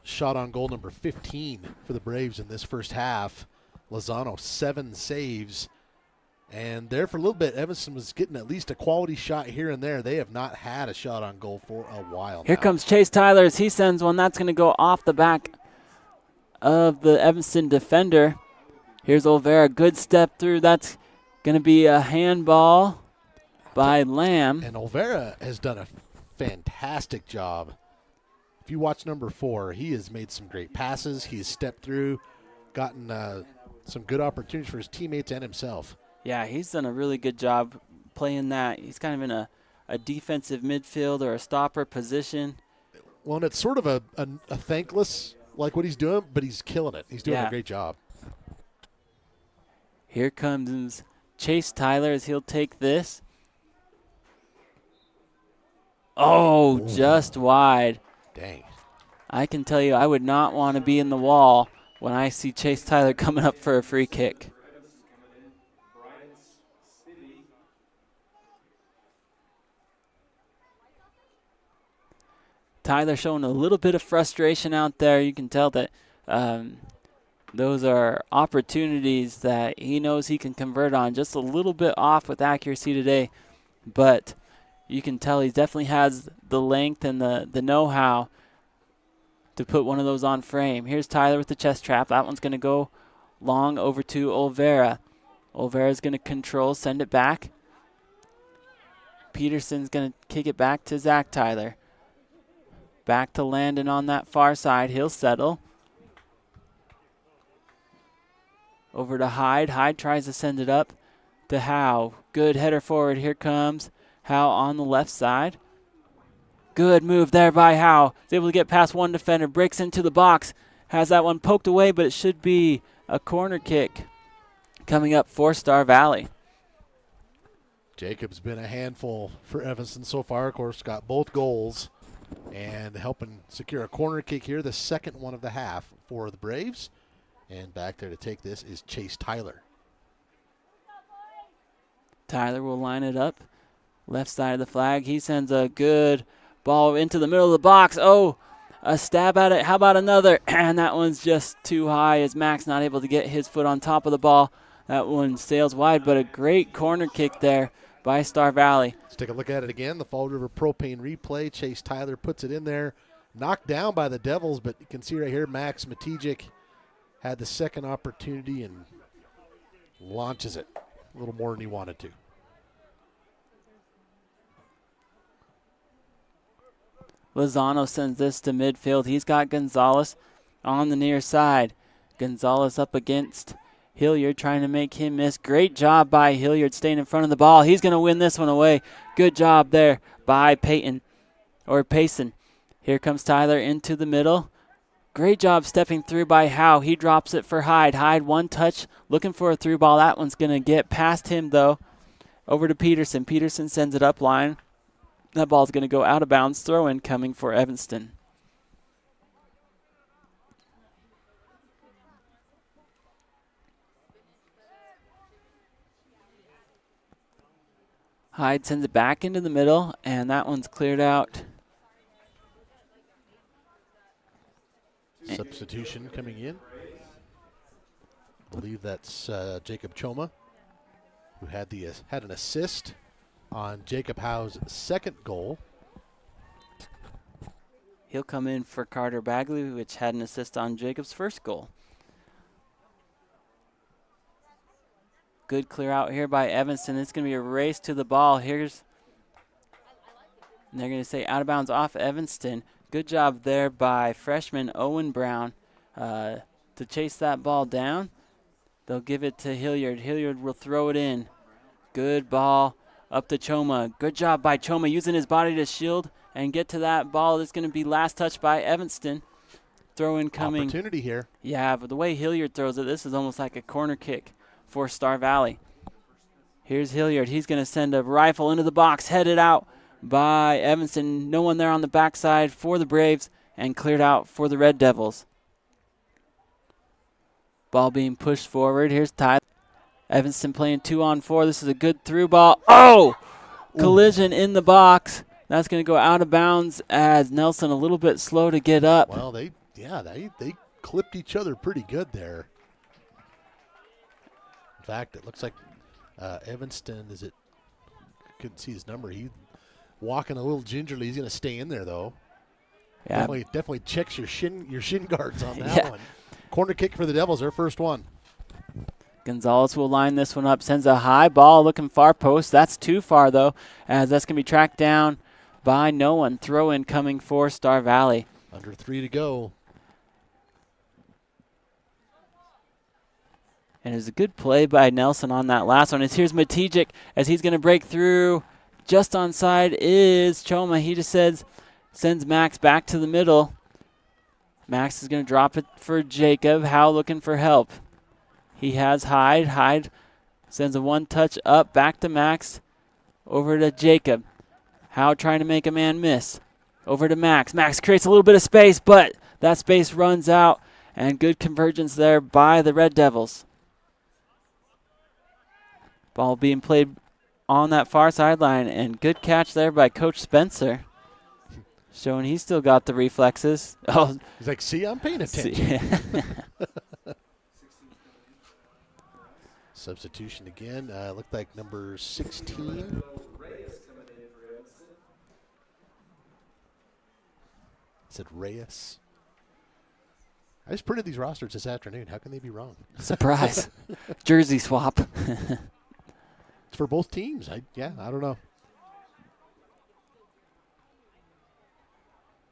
shot on goal number 15 for the Braves in this first half. Lozano, 7 saves. And there for a little bit, Evanston was getting at least a quality shot here and there. They have not had a shot on goal for a while Here comes Chase Tyler as he sends one. That's going to go off the back of the Evanston defender. Here's Olvera. Good step through. That's going to be a handball by Lamb. And Olvera has done a fantastic job. If you watch number 4, he has made some great passes. He has stepped through, gotten some good opportunities for his teammates and himself. Yeah, he's done a really good job playing that. He's kind of in a defensive midfield or a stopper position. Well, and it's sort of a thankless, like what he's doing, but he's killing it. He's doing a great job. Here comes Chase Tyler as he'll take this. Oh, just wide. Dang. I can tell you I would not want to be in the wall when I see Chase Tyler coming up for a free kick. Tyler showing a little bit of frustration out there. You can tell that those are opportunities that he knows he can convert on. Just a little bit off with accuracy today, but you can tell he definitely has the length and the know-how to put one of those on frame. Here's Tyler with the chest trap. That one's going to go long over to Olvera. Olvera's going to control, send it back. Peterson's going to kick it back to Zach Tyler. Back to Landon on that far side. He'll settle. Over to Hyde. Hyde tries to send it up to Howe. Good header forward. Here comes Howe on the left side. Good move there by Howe. He's able to get past one defender. Breaks into the box. Has that one poked away, but it should be a corner kick coming up for Star Valley. Jacob's been a handful for Evanston so far. Of course, got both goals and helping secure a corner kick here, the second one of the half for the Braves. And back there to take this is Chase Tyler. Tyler will line it up. Left side of the flag. He sends a good ball into the middle of the box. Oh, a stab at it. How about another? And that one's just too high as Max not able to get his foot on top of the ball. That one sails wide, but a great corner kick there by Star Valley. Let's take a look at it again. The Fall River Propane replay. Chase Tyler puts it in there. Knocked down by the Devils, but you can see right here Max Matijek had the second opportunity and launches it a little more than he wanted to. Lozano sends this to midfield. He's got Gonzalez on the near side. Gonzalez up against Hilliard, trying to make him miss. Great job by Hilliard staying in front of the ball. He's going to win this one away. Good job there by Payson. Here comes Tyler into the middle. Great job stepping through by Howe. He drops it for Hyde. Hyde, one touch, looking for a through ball. That one's going to get past him, though. Over to Peterson. Peterson sends it up line. That ball's going to go out of bounds. Throw in coming for Evanston. Hyde sends it back into the middle, and that one's cleared out. Substitution coming in. I believe that's Jacob Choma, who had an assist on Jacob Howe's second goal. He'll come in for Carter Bagley, which had an assist on Jacob's first goal. Good clear out here by Evanston. It's going to be a race to the ball. And they're going to say out of bounds off Evanston. Good job there by freshman Owen Brown to chase that ball down. They'll give it to Hilliard. Hilliard will throw it in. Good ball up to Choma. Good job by Choma using his body to shield and get to that ball. It's going to be last touch by Evanston. Throw in coming. Opportunity here. Yeah, but the way Hilliard throws it, this is almost like a corner kick for Star Valley. Here's Hilliard. He's going to send a rifle into the box, headed out by Evanston. No one there on the backside for the Braves, and cleared out for the Red Devils. Ball being pushed forward. Here's Tyler. Evanston playing 2-on-4. This is a good through ball. Oh! Collision in the box. That's going to go out of bounds as Nelson a little bit slow to get up. Well, they clipped each other pretty good there. In fact, it looks like Evanston, couldn't see his number. He's walking a little gingerly. He's going to stay in there, though. Yeah. Definitely checks your shin guards on that one. Corner kick for the Devils, their first one. Gonzalez will line this one up, sends a high ball looking far post. That's too far, though, as that's going to be tracked down by no one. Throw in coming for Star Valley. Under 3 to go. And it was a good play by Nelson on that last one. Here's Matijic as he's going to break through. Just onside is Choma. He just sends Max back to the middle. Max is going to drop it for Jacob. Howe looking for help. He has Hyde. Hyde sends a one-touch up back to Max. Over to Jacob. Howe trying to make a man miss. Over to Max. Max creates a little bit of space, but that space runs out. And good convergence there by the Red Devils. Ball being played on that far sideline, and good catch there by Coach Spencer, showing he's still got the reflexes. Oh, he's like, see, I'm paying attention. Substitution again. Looked like number 16. Said Reyes. I just printed these rosters this afternoon. How can they be wrong? Surprise. Jersey swap. It's for both teams. I don't know.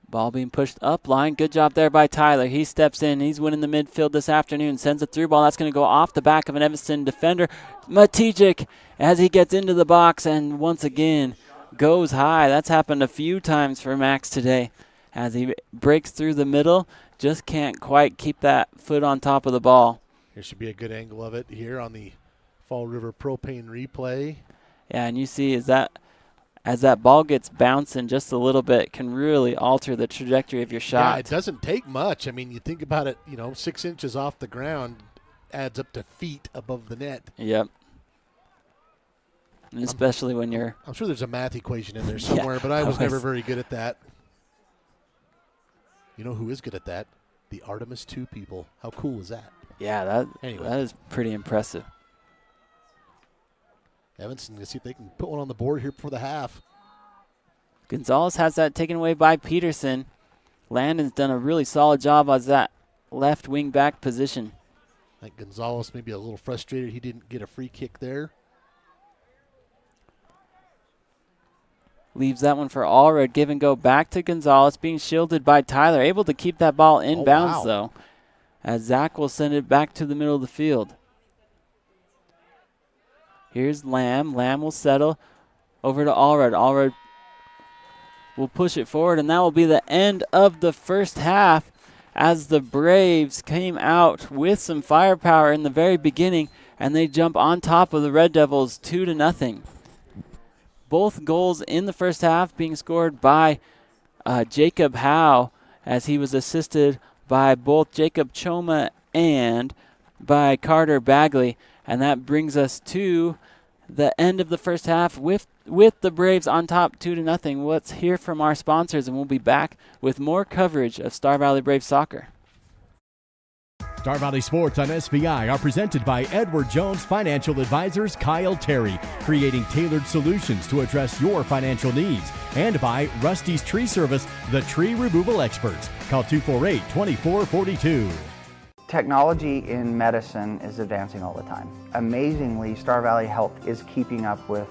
Ball being pushed up line. Good job there by Tyler. He steps in. He's winning the midfield this afternoon. Sends a through ball. That's going to go off the back of an Evanston defender. Matijic as he gets into the box and once again goes high. That's happened a few times for Max today as he breaks through the middle. Just can't quite keep that foot on top of the ball. Here should be a good angle of it here on the Fall River Propane replay. Yeah, and you see as that ball gets bouncing just a little bit, can really alter the trajectory of your shot. Yeah, it doesn't take much. I mean, you think about it, 6 inches off the ground adds up to feet above the net. Yep. And especially when you're... I'm sure there's a math equation in there somewhere, but I was never very good at that. You know who is good at that? The Artemis 2 people. How cool is that? Yeah, that is pretty impressive. Evanston, let's see if they can put one on the board here before the half. Gonzalez has that taken away by Peterson. Landon's done a really solid job as that left wing back position. I think Gonzalez may be a little frustrated he didn't get a free kick there. Leaves that one for Allred. Give and go back to Gonzalez, being shielded by Tyler. Able to keep that ball in bounds, though. as Zach will send it back to the middle of the field. Here's Lamb. Lamb will settle over to Allred. Allred will push it forward, and that will be the end of the first half as the Braves came out with some firepower in the very beginning, and they jump on top of the Red Devils 2-0. Both goals in the first half being scored by Jacob Howe, as he was assisted by both Jacob Choma and by Carter Bagley. And that brings us to the end of the first half with the Braves on top 2-0. Let's hear from our sponsors, and we'll be back with more coverage of Star Valley Braves soccer. Star Valley Sports on SVI are presented by Edward Jones Financial Advisors Kyle Terry, creating tailored solutions to address your financial needs, and by Rusty's Tree Service, the tree removal experts. Call 248-2442. Technology in medicine is advancing all the time. Amazingly, Star Valley Health is keeping up with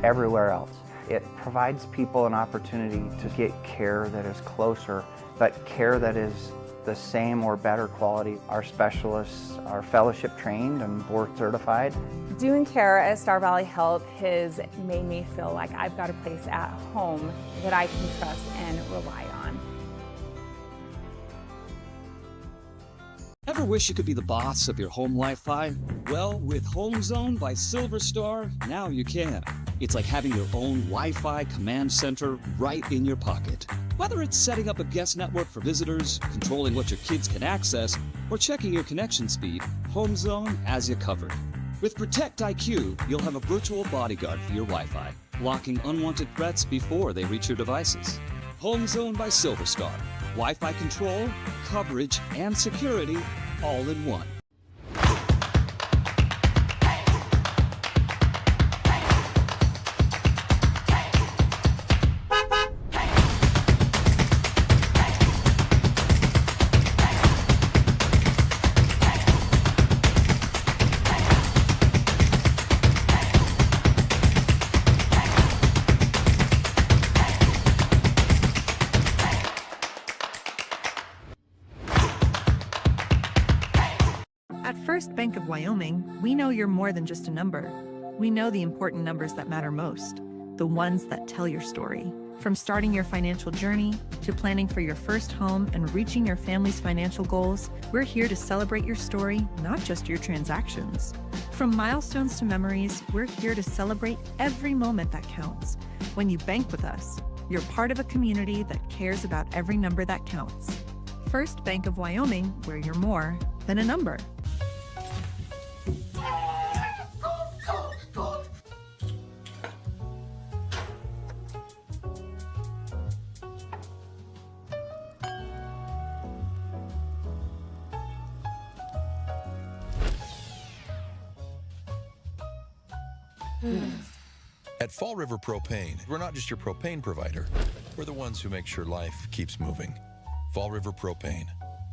everywhere else. It provides people an opportunity to get care that is closer, but care that is the same or better quality. Our specialists are fellowship trained and board certified. Doing care at Star Valley Health has made me feel like I've got a place at home that I can trust and rely on. Ever wish you could be the boss of your home Wi-Fi? Well, with Home Zone by Silver Star, now you can. It's like having your own Wi-Fi command center right in your pocket. Whether it's setting up a guest network for visitors, controlling what your kids can access, or checking your connection speed, Home Zone has you covered. With Protect IQ, you'll have a virtual bodyguard for your Wi-Fi, blocking unwanted threats before they reach your devices. Home Zone by Silver Star. Wi-Fi control, coverage, and security all in one. At First Bank of Wyoming, we know you're more than just a number. We know the important numbers that matter most, the ones that tell your story. From starting your financial journey to planning for your first home and reaching your family's financial goals, we're here to celebrate your story, not just your transactions. From milestones to memories, we're here to celebrate every moment that counts. When you bank with us, you're part of a community that cares about every number that counts. First Bank of Wyoming, where you're more than a number. At Fall River Propane, we're not just your propane provider. We're the ones who make sure life keeps moving. Fall River Propane.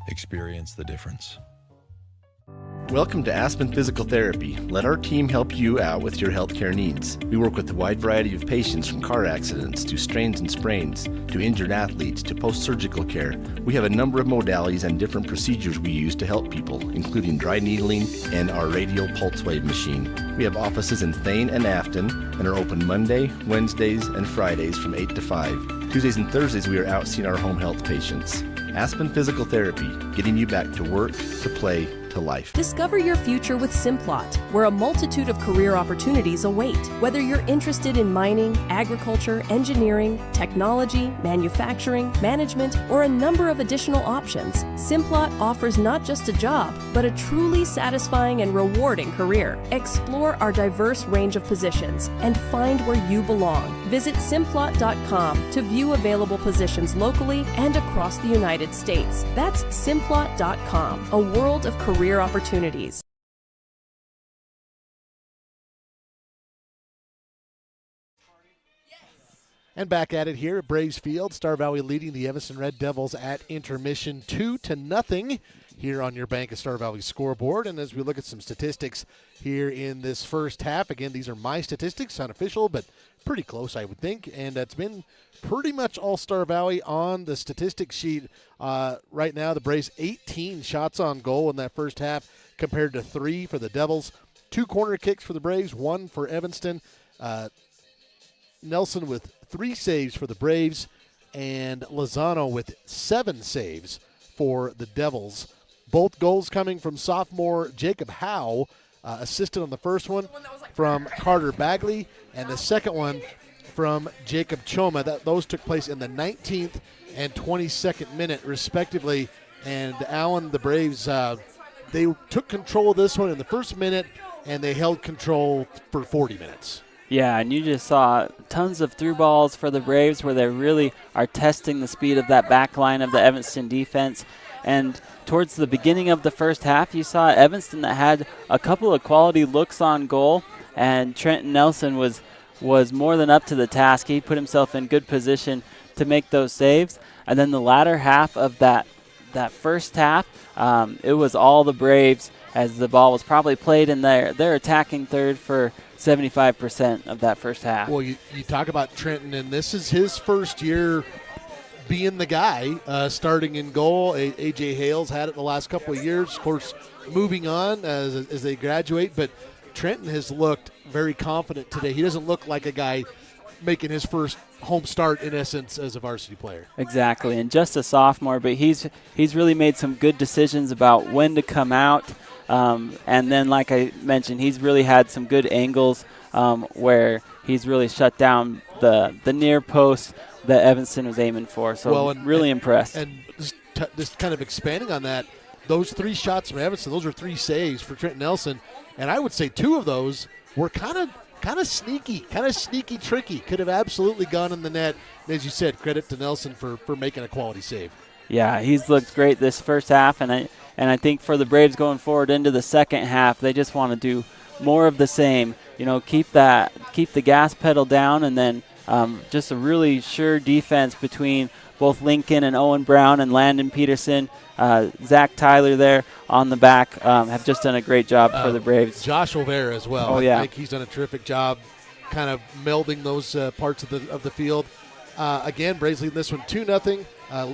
Experience the difference. Welcome to Aspen Physical Therapy. Let our team help you out with your healthcare needs. We work with a wide variety of patients, from car accidents to strains and sprains to injured athletes to post-surgical care. We have a number of modalities and different procedures we use to help people, including dry needling and our radial pulse wave machine. We have offices in Thane and Afton and are open Monday, Wednesdays, and Fridays from 8 to 5. Tuesdays and Thursdays we are out seeing our home health patients. Aspen Physical Therapy, getting you back to work, to play, to life. Discover your future with Simplot, where a multitude of career opportunities await. Whether you're interested in mining, agriculture, engineering, technology, manufacturing, management, or a number of additional options, Simplot offers not just a job, but a truly satisfying and rewarding career. Explore our diverse range of positions and find where you belong. Visit Simplot.com to view available positions locally and across the United States. That's Simplot.com, a world of career opportunities. And back at it here at Braves Field, Star Valley leading the Evanston Red Devils at intermission 2-0. here on your Bank of Star Valley scoreboard. And as we look at some statistics here in this first half, again, these are my statistics, unofficial, but pretty close, I would think. And it's been pretty much all Star Valley on the statistics sheet. Right now, the Braves 18 shots on goal in that first half compared to 3 for the Devils. 2 corner kicks for the Braves, 1 for Evanston. Nelson with 3 saves for the Braves, and Lozano with 7 saves for the Devils. Both goals coming from sophomore Jacob Howe, assisted on the first one from Carter Bagley, and the second one from Jacob Choma. Those took place in the 19th and 22nd minute, respectively. And Allen, the Braves, they took control of this one in the first minute, and they held control for 40 minutes. Yeah, and you just saw tons of through balls for the Braves where they really are testing the speed of that back line of the Evanston defense. And towards the beginning of the first half, you saw Evanston that had a couple of quality looks on goal, and Trenton Nelson was more than up to the task. He put himself in good position to make those saves. And then the latter half of that first half, it was all the Braves as the ball was probably played in their attacking third for 75% of that first half. Well, you talk about Trenton, and this is his first year being the guy starting in goal. A.J. Hales had it the last couple of years, of course, moving on as they graduate. But Trenton has looked very confident today. He doesn't look like a guy making his first home start, in essence, as a varsity player. Exactly, and just a sophomore, but he's really made some good decisions about when to come out. And then, like I mentioned, he's really had some good angles where he's really shut down the near post that Evanston was aiming for. So really impressed. And just kind of expanding on that, those 3 shots from Evanston, those are 3 saves for Trenton Nelson. And I would say 2 of those were kind of sneaky, tricky. Could have absolutely gone in the net. And as you said, credit to Nelson for making a quality save. Yeah, he's looked great this first half, and I think for the Braves going forward into the second half, they just want to do more of the same. You know, keep the gas pedal down, and then just a really sure defense between both Lincoln and Owen Brown and Landon Peterson. Zach Tyler there on the back have just done a great job for the Braves. Josh Olvera as well. Oh, yeah. I think he's done a terrific job kind of melding those parts of the field. Again, Braves leading this one 2-0.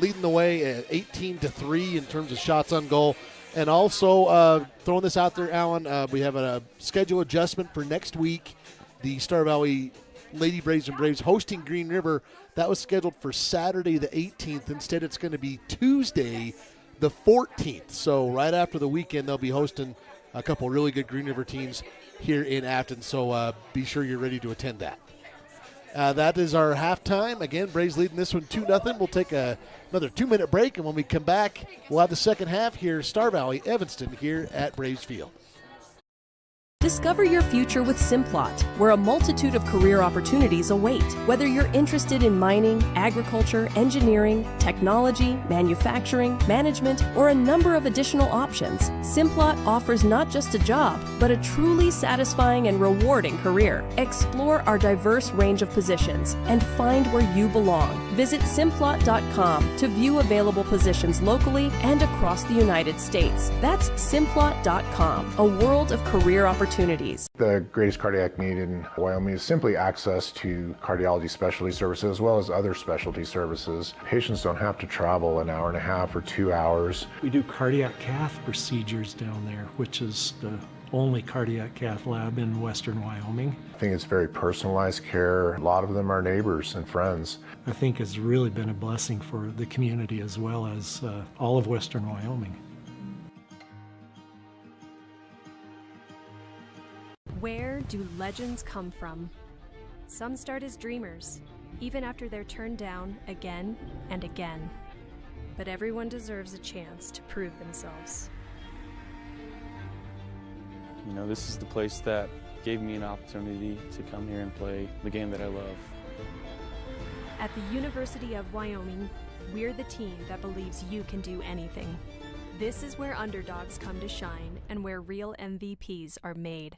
Leading the way at 18-3 in terms of shots on goal. And also throwing this out there, Alan, we have a schedule adjustment for next week. The Star Valley Lady Braves and Braves hosting Green River. That was scheduled for Saturday the 18th. Instead, it's going to be Tuesday the 14th. So right after the weekend, they'll be hosting a couple really good Green River teams here in Afton. So be sure you're ready to attend that. That is our halftime. Again, Braves leading this one 2-0. We'll take another 2-minute break, and when we come back, we'll have the second half here, Star Valley, Evanston, here at Braves Field. Discover your future with Simplot, where a multitude of career opportunities await. Whether you're interested in mining, agriculture, engineering, technology, manufacturing, management, or a number of additional options, Simplot offers not just a job, but a truly satisfying and rewarding career. Explore our diverse range of positions and find where you belong. Visit Simplot.com to view available positions locally and across the United States. That's Simplot.com, a world of career opportunities. The greatest cardiac need in Wyoming is simply access to cardiology specialty services as well as other specialty services. Patients don't have to travel an hour and a half or 2 hours. We do cardiac cath procedures down there, which is the only cardiac cath lab in western Wyoming. I think it's very personalized care. A lot of them are neighbors and friends. I think it's really been a blessing for the community as well as all of western Wyoming. Where do legends come from? Some start as dreamers, even after they're turned down again and again. But everyone deserves a chance to prove themselves. You know, this is the place that gave me an opportunity to come here and play the game that I love. At the University of Wyoming, we're the team that believes you can do anything. This is where underdogs come to shine and where real MVPs are made.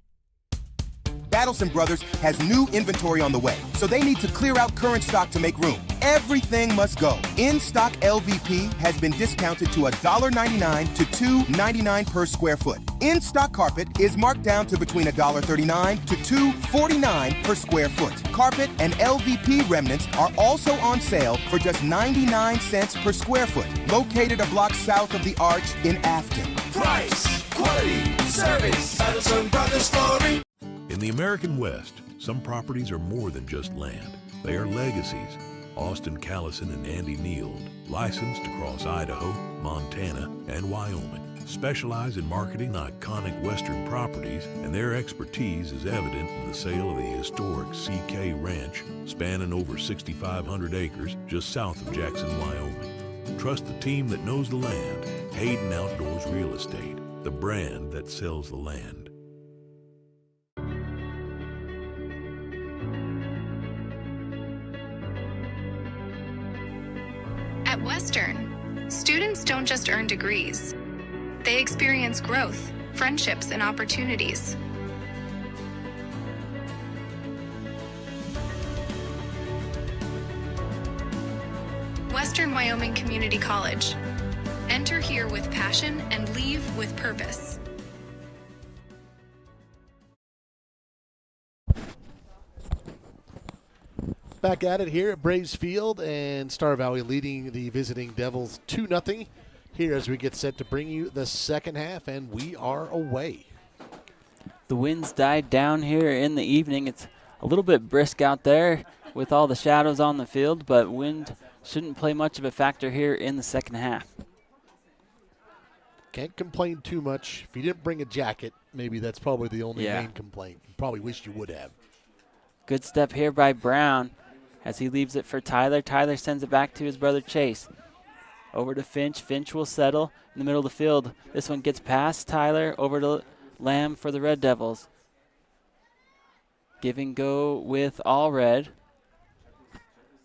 Battleson Brothers has new inventory on the way, so they need to clear out current stock to make room. Everything must go. In-stock LVP has been discounted to $1.99 to $2.99 per square foot. In-stock carpet is marked down to between $1.39 to $2.49 per square foot. Carpet and LVP remnants are also on sale for just 99 cents per square foot, located a block south of the Arch in Afton. Price, quality, service, Battleson Brothers Flooring. In the American West, some properties are more than just land. They are legacies. Austin Callison and Andy Neild, licensed across Idaho, Montana, and Wyoming, specialize in marketing iconic Western properties, and their expertise is evident in the sale of the historic CK Ranch, spanning over 6,500 acres just south of Jackson, Wyoming. Trust the team that knows the land. Hayden Outdoors Real Estate, the brand that sells the land. At Western, students don't just earn degrees. They experience growth, friendships, and opportunities. Western Wyoming Community College. Enter here with passion and leave with purpose. Back at it here at Braves Field, and Star Valley leading the visiting Devils 2-0 here as we get set to bring you the second half, and we are away. The winds died down here in the evening. It's a little bit brisk out there with all the shadows on the field, but wind shouldn't play much of a factor here in the second half. Can't complain too much. If you didn't bring a jacket, maybe that's probably the only main complaint. You probably wish you would have. Good step here by Brown as he leaves it for Tyler. Tyler sends it back to his brother Chase. Over to Finch. Finch will settle in the middle of the field. This one gets past Tyler over to Lamb for the Red Devils. Give and go with Allred.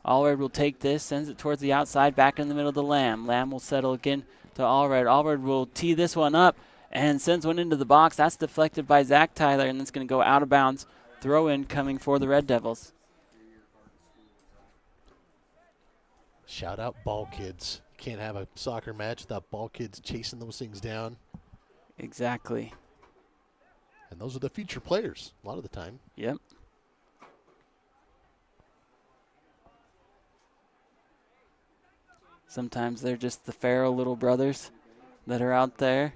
Allred will take this, sends it towards the outside, back in the middle to Lamb. Lamb will settle again to Allred. Allred will tee this one up and sends one into the box. That's deflected by Zach Tyler, and it's going to go out of bounds. Throw in coming for the Red Devils. Shout out ball kids. Can't have a soccer match without ball kids chasing those things down. Exactly. And those are the future players a lot of the time. Yep. Sometimes they're just the feral little brothers that are out there.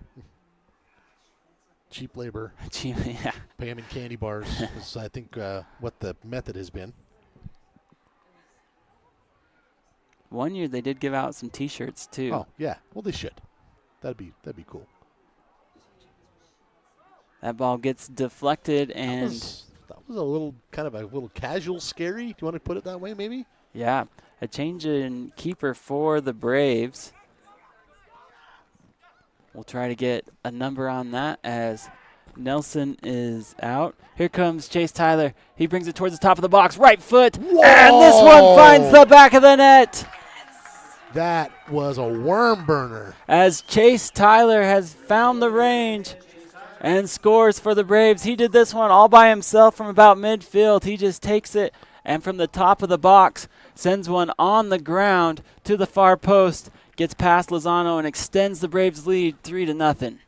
Cheap labor. Cheap, yeah. Pay them in candy bars is, I think, what the method has been. One year they did give out some T-shirts too. Oh yeah, well they should. That'd be cool. That ball gets deflected, and that was a little kind of a little casual scary. Do you want to put it that way, maybe? Yeah, a change in keeper for the Braves. We'll try to get a number on that as Nelson is out. Here comes Chase Tyler. He brings it towards the top of the box. Right foot. Whoa! And this one finds the back of the net. That was a worm burner. As Chase Tyler has found the range and scores for the Braves. He did this one all by himself from about midfield. He just takes it and from the top of the box sends one on the ground to the far post. Gets past Lozano and extends the Braves' lead 3-0.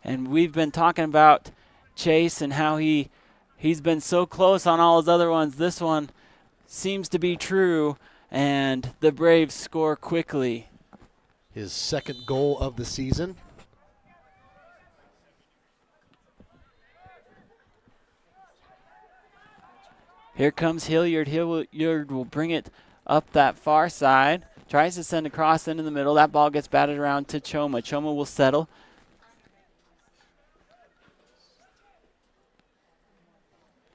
And we've been talking about Chase and how he's been so close on all his other ones. This one seems to be true, and the Braves score quickly. His second goal of the season. Here comes Hilliard. Hilliard will bring it up that far side. Tries to send a cross into the middle. That ball gets batted around to Choma. Choma will settle.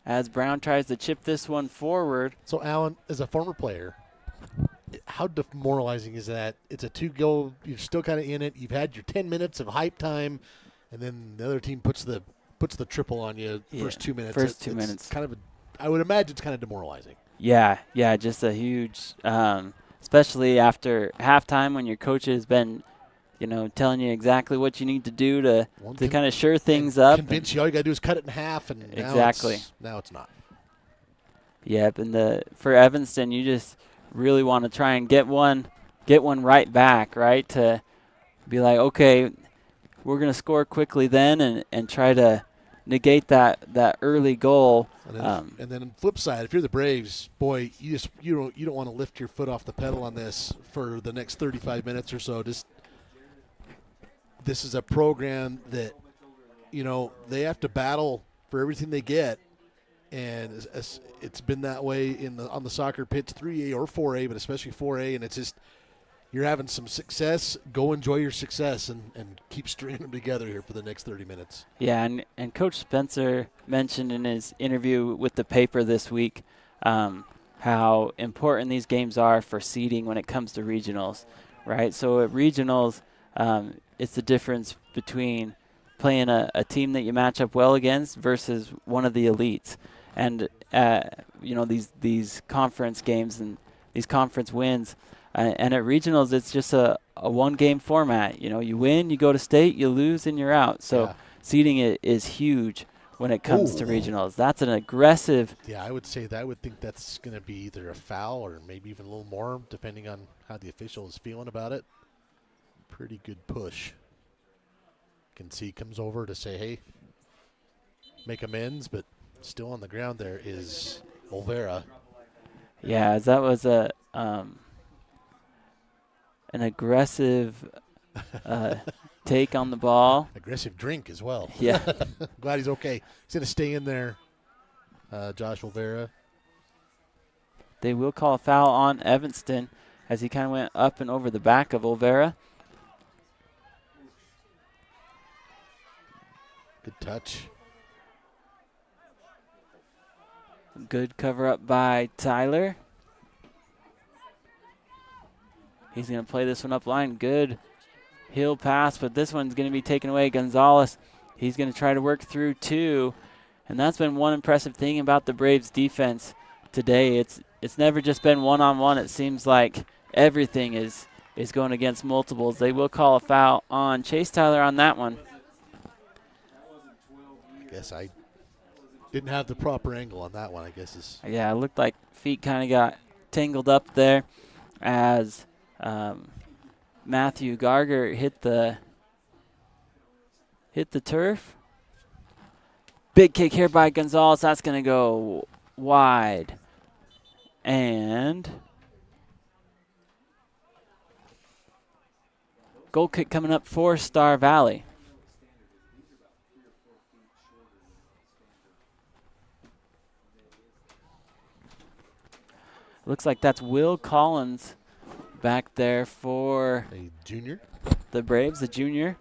As Brown tries to chip this one forward. So, Alan, as a former player, how demoralizing is that? It's a 2-goal. You're still kind of in it. You've had your 10 minutes of hype time, and then the other team puts the triple on you first 2 minutes. First 2 minutes. Kind of I would imagine it's kind of demoralizing. Yeah, just a huge especially after halftime when your coach has been telling you exactly what you need to do to kind of shore things up. Convince you all you got to do is cut it in half, and exactly. Now it's not. Yep, and for Evanston, you just really want to try and get one right back, right? To be like, okay, we're going to score quickly then and try to negate that early goal. And then on the flip side, if you're the Braves, boy, you don't want to lift your foot off the pedal on this for the next 35 minutes or so. This is a program that, they have to battle for everything they get. And it's been that way on the soccer pitch, 3A or 4A, but especially 4A. And it's just, you're having some success. Go enjoy your success and keep stringing them together here for the next 30 minutes. Yeah, and Coach Spencer mentioned in his interview with the paper this week how important these games are for seeding when it comes to regionals, right? So at regionals, it's the difference between playing a team that you match up well against versus one of the elites. And, these conference games and these conference wins. And at regionals, it's just a one-game format. You win, you go to state, you lose, and you're out. So seeding it is huge when it comes to regionals. That's an aggressive. Yeah, I would say that. I would think that's going to be either a foul or maybe even a little more, depending on how the official is feeling about it. Pretty good push. Can see comes over to say, hey, make amends, but still on the ground there is Olvera. Yeah, as that was an aggressive take on the ball. Aggressive drink as well. Yeah. Glad he's okay. He's going to stay in there, Josh Olvera. They will call a foul on Evanston as he kind of went up and over the back of Olvera. Good touch. Good cover up by Tyler. He's going to play this one up line. Good heel pass, but this one's going to be taken away. Gonzalez, he's going to try to work through two. And that's been one impressive thing about the Braves defense today. It's never just been one-on-one. It seems like everything is going against multiples. They will call a foul on Chase Tyler on that one. I guess I didn't have the proper angle on that one, I guess. Yeah, it looked like feet kind of got tangled up there as Matthew Garger hit the turf. Big kick here by Gonzalez. That's going to go wide. And goal kick coming up for Star Valley. Looks like that's Will Collins back there for a junior. The Braves, the junior.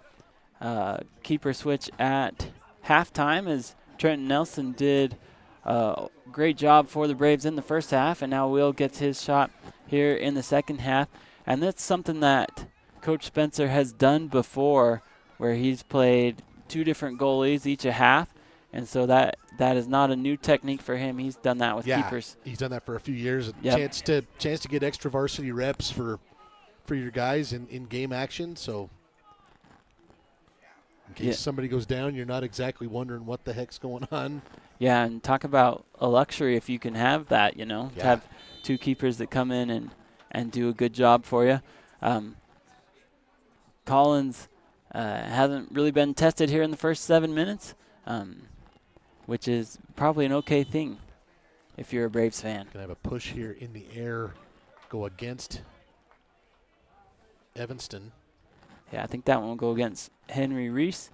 Keeper switch at halftime as Trenton Nelson did a great job for the Braves in the first half, and now Will gets his shot here in the second half. And that's something that Coach Spencer has done before, where he's played two different goalies each a half. And so that is not a new technique for him. He's done that with keepers. He's done that for a few years. Yep. Chance to get extra varsity reps for your guys in game action. So in case somebody goes down, you're not exactly wondering what the heck's going on. Yeah, and talk about a luxury if you can have that, to have two keepers that come in and do a good job for you. Collins hasn't really been tested here in the first 7 minutes. Which is probably an okay thing if you're a Braves fan. Going to have a push here in the air, go against Evanston. Yeah, I think that one will go against Henry Reese,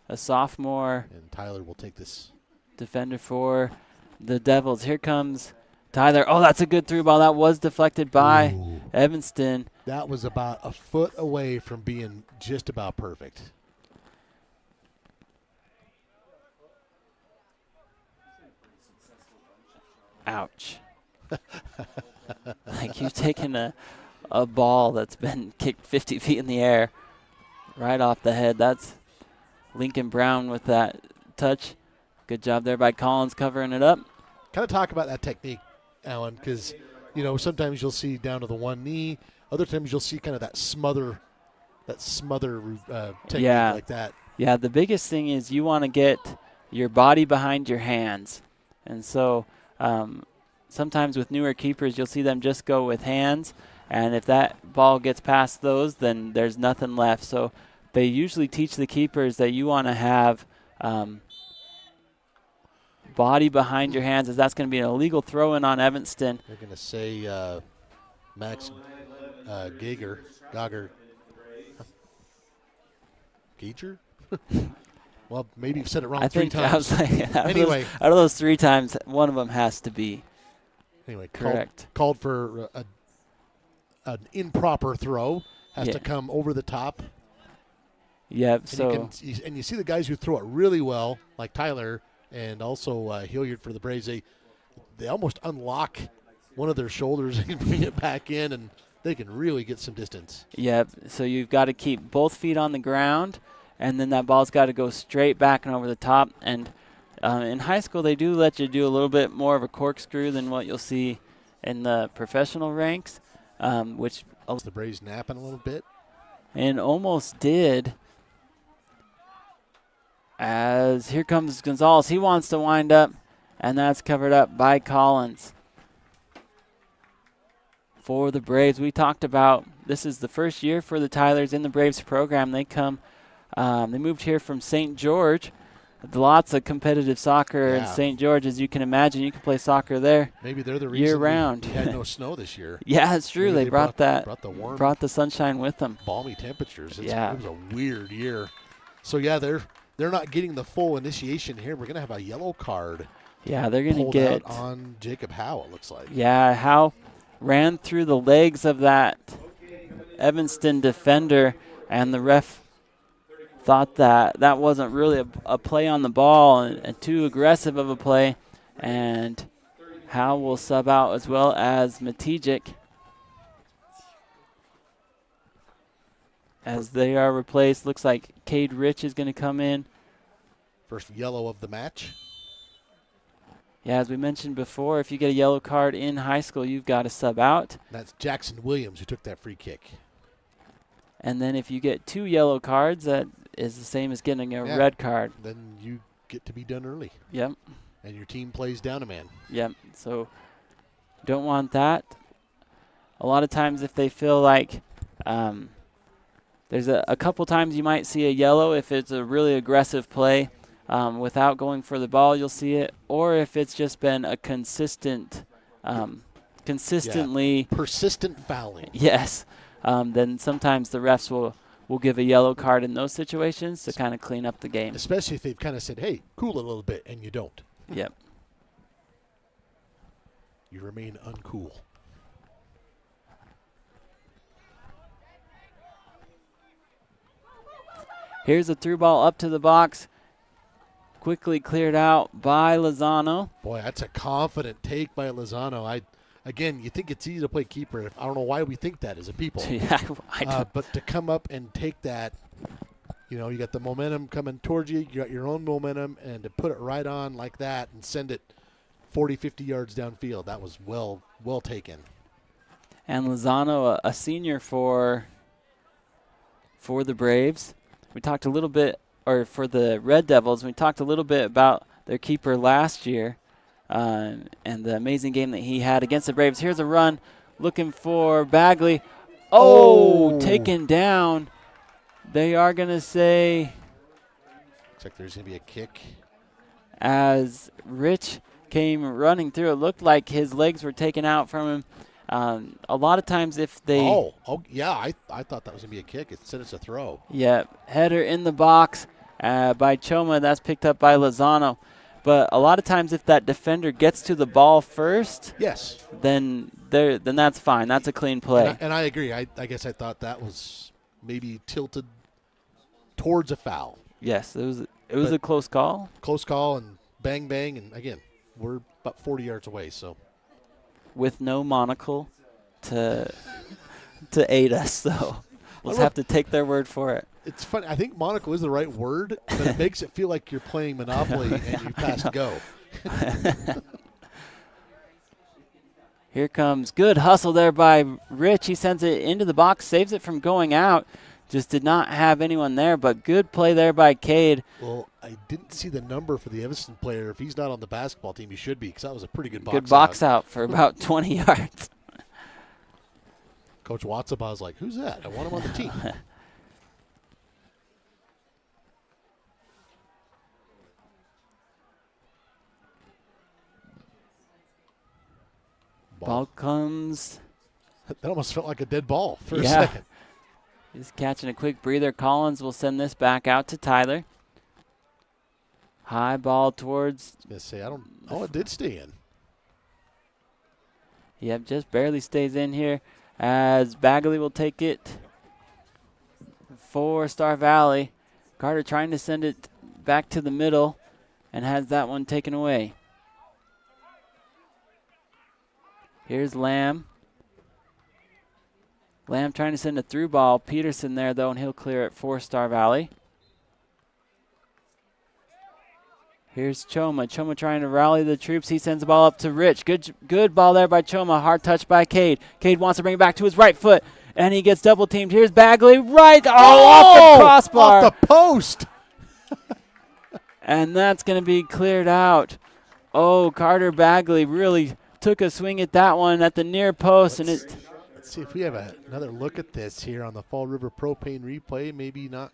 a sophomore. And Tyler will take this. Defender for the Devils. Here comes Tyler. Oh, that's a good through ball. That was deflected by Evanston. That was about a foot away from being just about perfect. Ouch. Like you've taken a ball that's been kicked 50 feet in the air right off the head. That's Lincoln Brown with that touch. Good job there by Collins covering it up. Kind of talk about that technique, Alan, because, sometimes you'll see down to the one knee. Other times you'll see kind of that smother smother technique Yeah. like that. Yeah, the biggest thing is you want to get your body behind your hands. And so sometimes with newer keepers, you'll see them just go with hands. And if that ball gets past those, then there's nothing left. So they usually teach the keepers that you want to have body behind your hands, as that's going to be an illegal throw-in on Evanston. They're going to say Max Geiger. Geiger? Well, maybe you've said it wrong three times. I was like, anyway. Out of those 3 times, one of them has to be correct. Called for an improper throw. Has to come over the top. Yep. And you see the guys who throw it really well, like Tyler and also Hilliard for the Braves. They almost unlock one of their shoulders and bring it back in, and they can really get some distance. Yep. So you've got to keep both feet on the ground, and then that ball's got to go straight back and over the top. And in high school, they do let you do a little bit more of a corkscrew than what you'll see in the professional ranks, which the Braves napping a little bit. And almost did. As here comes Gonzalez. He wants to wind up, and that's covered up by Collins. For the Braves, we talked about this is the first year for the Tylers in the Braves program. They moved here from St. George. Lots of competitive soccer in St. George, as you can imagine. You can play soccer there. Maybe they're the reason year-round. We had no snow this year. Yeah, it's true. Maybe they brought the sunshine with them. Balmy temperatures. It was a weird year. So yeah, they're not getting the full initiation here. We're gonna have a yellow card. Yeah, they're gonna pulled get out on Jacob Howe. It looks like. Yeah, Howe ran through the legs of that Evanston defender, and the ref thought that wasn't really a play on the ball and too aggressive of a play, and Howe will sub out as well as Matijic as they are replaced. Looks like Cade Rich is going to come in. First yellow of the match. Yeah, as we mentioned before, if you get a yellow card in high school, you've got to sub out. That's Jackson Williams who took that free kick. And then if you get 2 yellow cards, that is the same as getting a red card. Then you get to be done early. Yep. And your team plays down a man. Yep. So don't want that. A lot of times if they feel like there's a couple times you might see a yellow if it's a really aggressive play without going for the ball, you'll see it. Or if it's just been a consistently persistent fouling. Yes. Then sometimes the refs will give a yellow card in those situations to kind of clean up the game. Especially if they've kind of said, hey, cool it a little bit, and you don't. Yep. You remain uncool. Here's a through ball up to the box. Quickly cleared out by Lozano. Boy, that's a confident take by Lozano. Again, you think it's easy to play keeper. I don't know why we think that as a people. Yeah, I don't. But to come up and take that, you got the momentum coming towards you. You got your own momentum, and to put it right on like that and send it 40, 50 yards downfield, that was well taken. And Lozano, a senior for the Braves. We talked a little bit, or for the Red Devils, we talked a little bit about their keeper last year. And the amazing game that he had against the Braves. Here's a run looking for Bagley. Oh, taken down. They are going to say. Looks like there's going to be a kick. As Rich came running through, it looked like his legs were taken out from him. A lot of times if they. Yeah, I thought that was going to be a kick. It said it's a throw. Yeah, header in the box by Choma. That's picked up by Lozano. But a lot of times if that defender gets to the ball first, yes, then that's fine. That's a clean play. And I agree. I guess I thought that was maybe tilted towards a foul. Yes, it was a close call. Close call and bang, bang. And, again, we're about 40 yards away. So with no monocle to aid us, so we'll have to take their word for it. It's funny. I think monocle is the right word, but it makes it feel like you're playing Monopoly and you passed go. Here comes good hustle there by Rich. He sends it into the box, saves it from going out. Just did not have anyone there, but good play there by Cade. Well, I didn't see the number for the Evanston player. If he's not on the basketball team, he should be, because that was a pretty good box out. Good box out for about 20 yards. Coach Watsabaugh was like, who's that? I want him on the team. Ball comes. That almost felt like a dead ball for a Yeah. second. Just catching a quick breather. Collins will send this back out to Tyler. High ball towards. I was gonna say, oh, it did stay in. Yep, just barely stays in here as Bagley will take it for Star Valley. Carter trying to send it back to the middle and has that one taken away. Here's Lamb. Lamb trying to send a through ball. Peterson there, though, and he'll clear it for Star Valley. Here's Choma. Choma trying to rally the troops. He sends the ball up to Rich. Good ball there by Choma. Hard touch by Cade. Cade wants to bring it back to his right foot, and he gets double teamed. Here's Bagley. Right. Off the crossbar. Off the post. And that's going to be cleared out. Oh, Carter Bagley really took a swing at that one at the near post. Let's see if we have another look at this here on the Fall River Propane replay. Maybe not.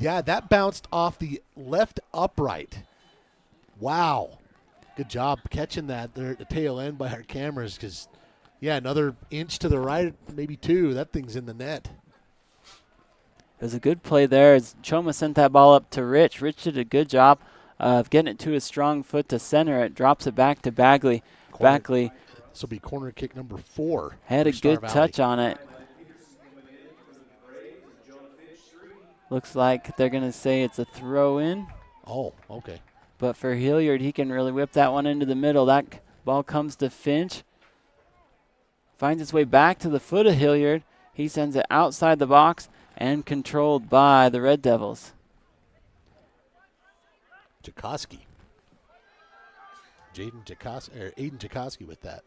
Yeah, that bounced off the left upright. Wow. Good job catching that there at the tail end by our cameras, because, yeah, another inch to the right, maybe two. That thing's in the net. It was a good play there as Choma sent that ball up to Rich. Rich did a good job of getting it to his strong foot to center it. Drops it back to Bagley. Bagley. This will be corner kick number 4. Had a good touch on it. Looks like they're going to say it's a throw in. Oh, okay. But for Hilliard, he can really whip that one into the middle. That ball comes to Finch. Finds its way back to the foot of Hilliard. He sends it outside the box and controlled by the Red Devils. Jakoski. Aiden Jakoski with that.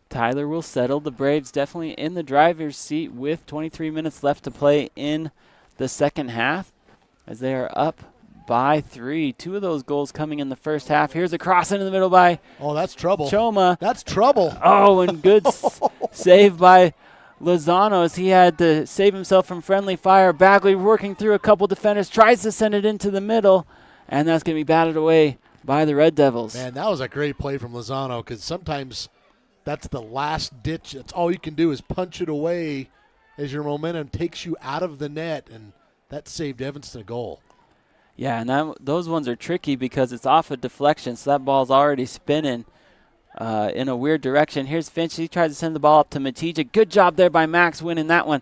Tyler will settle. The Braves definitely in the driver's seat with 23 minutes left to play in the second half as they are up by 3. 2 of those goals coming in the first half. Here's a cross into the middle by that's trouble. Choma. That's trouble. Oh, and good save by Lozano as he had to save himself from friendly fire. Bagley working through a couple defenders, tries to send it into the middle, and that's going to be batted away by the Red Devils. Man, that was a great play from Lozano, because sometimes that's the last ditch. That's all you can do is punch it away as your momentum takes you out of the net, and that saved Evanston a goal. Yeah, and those ones are tricky because it's off a deflection, so that ball's already spinning in a weird direction. Here's Finch. He tries to send the ball up to Matija. Good job there by Max winning that one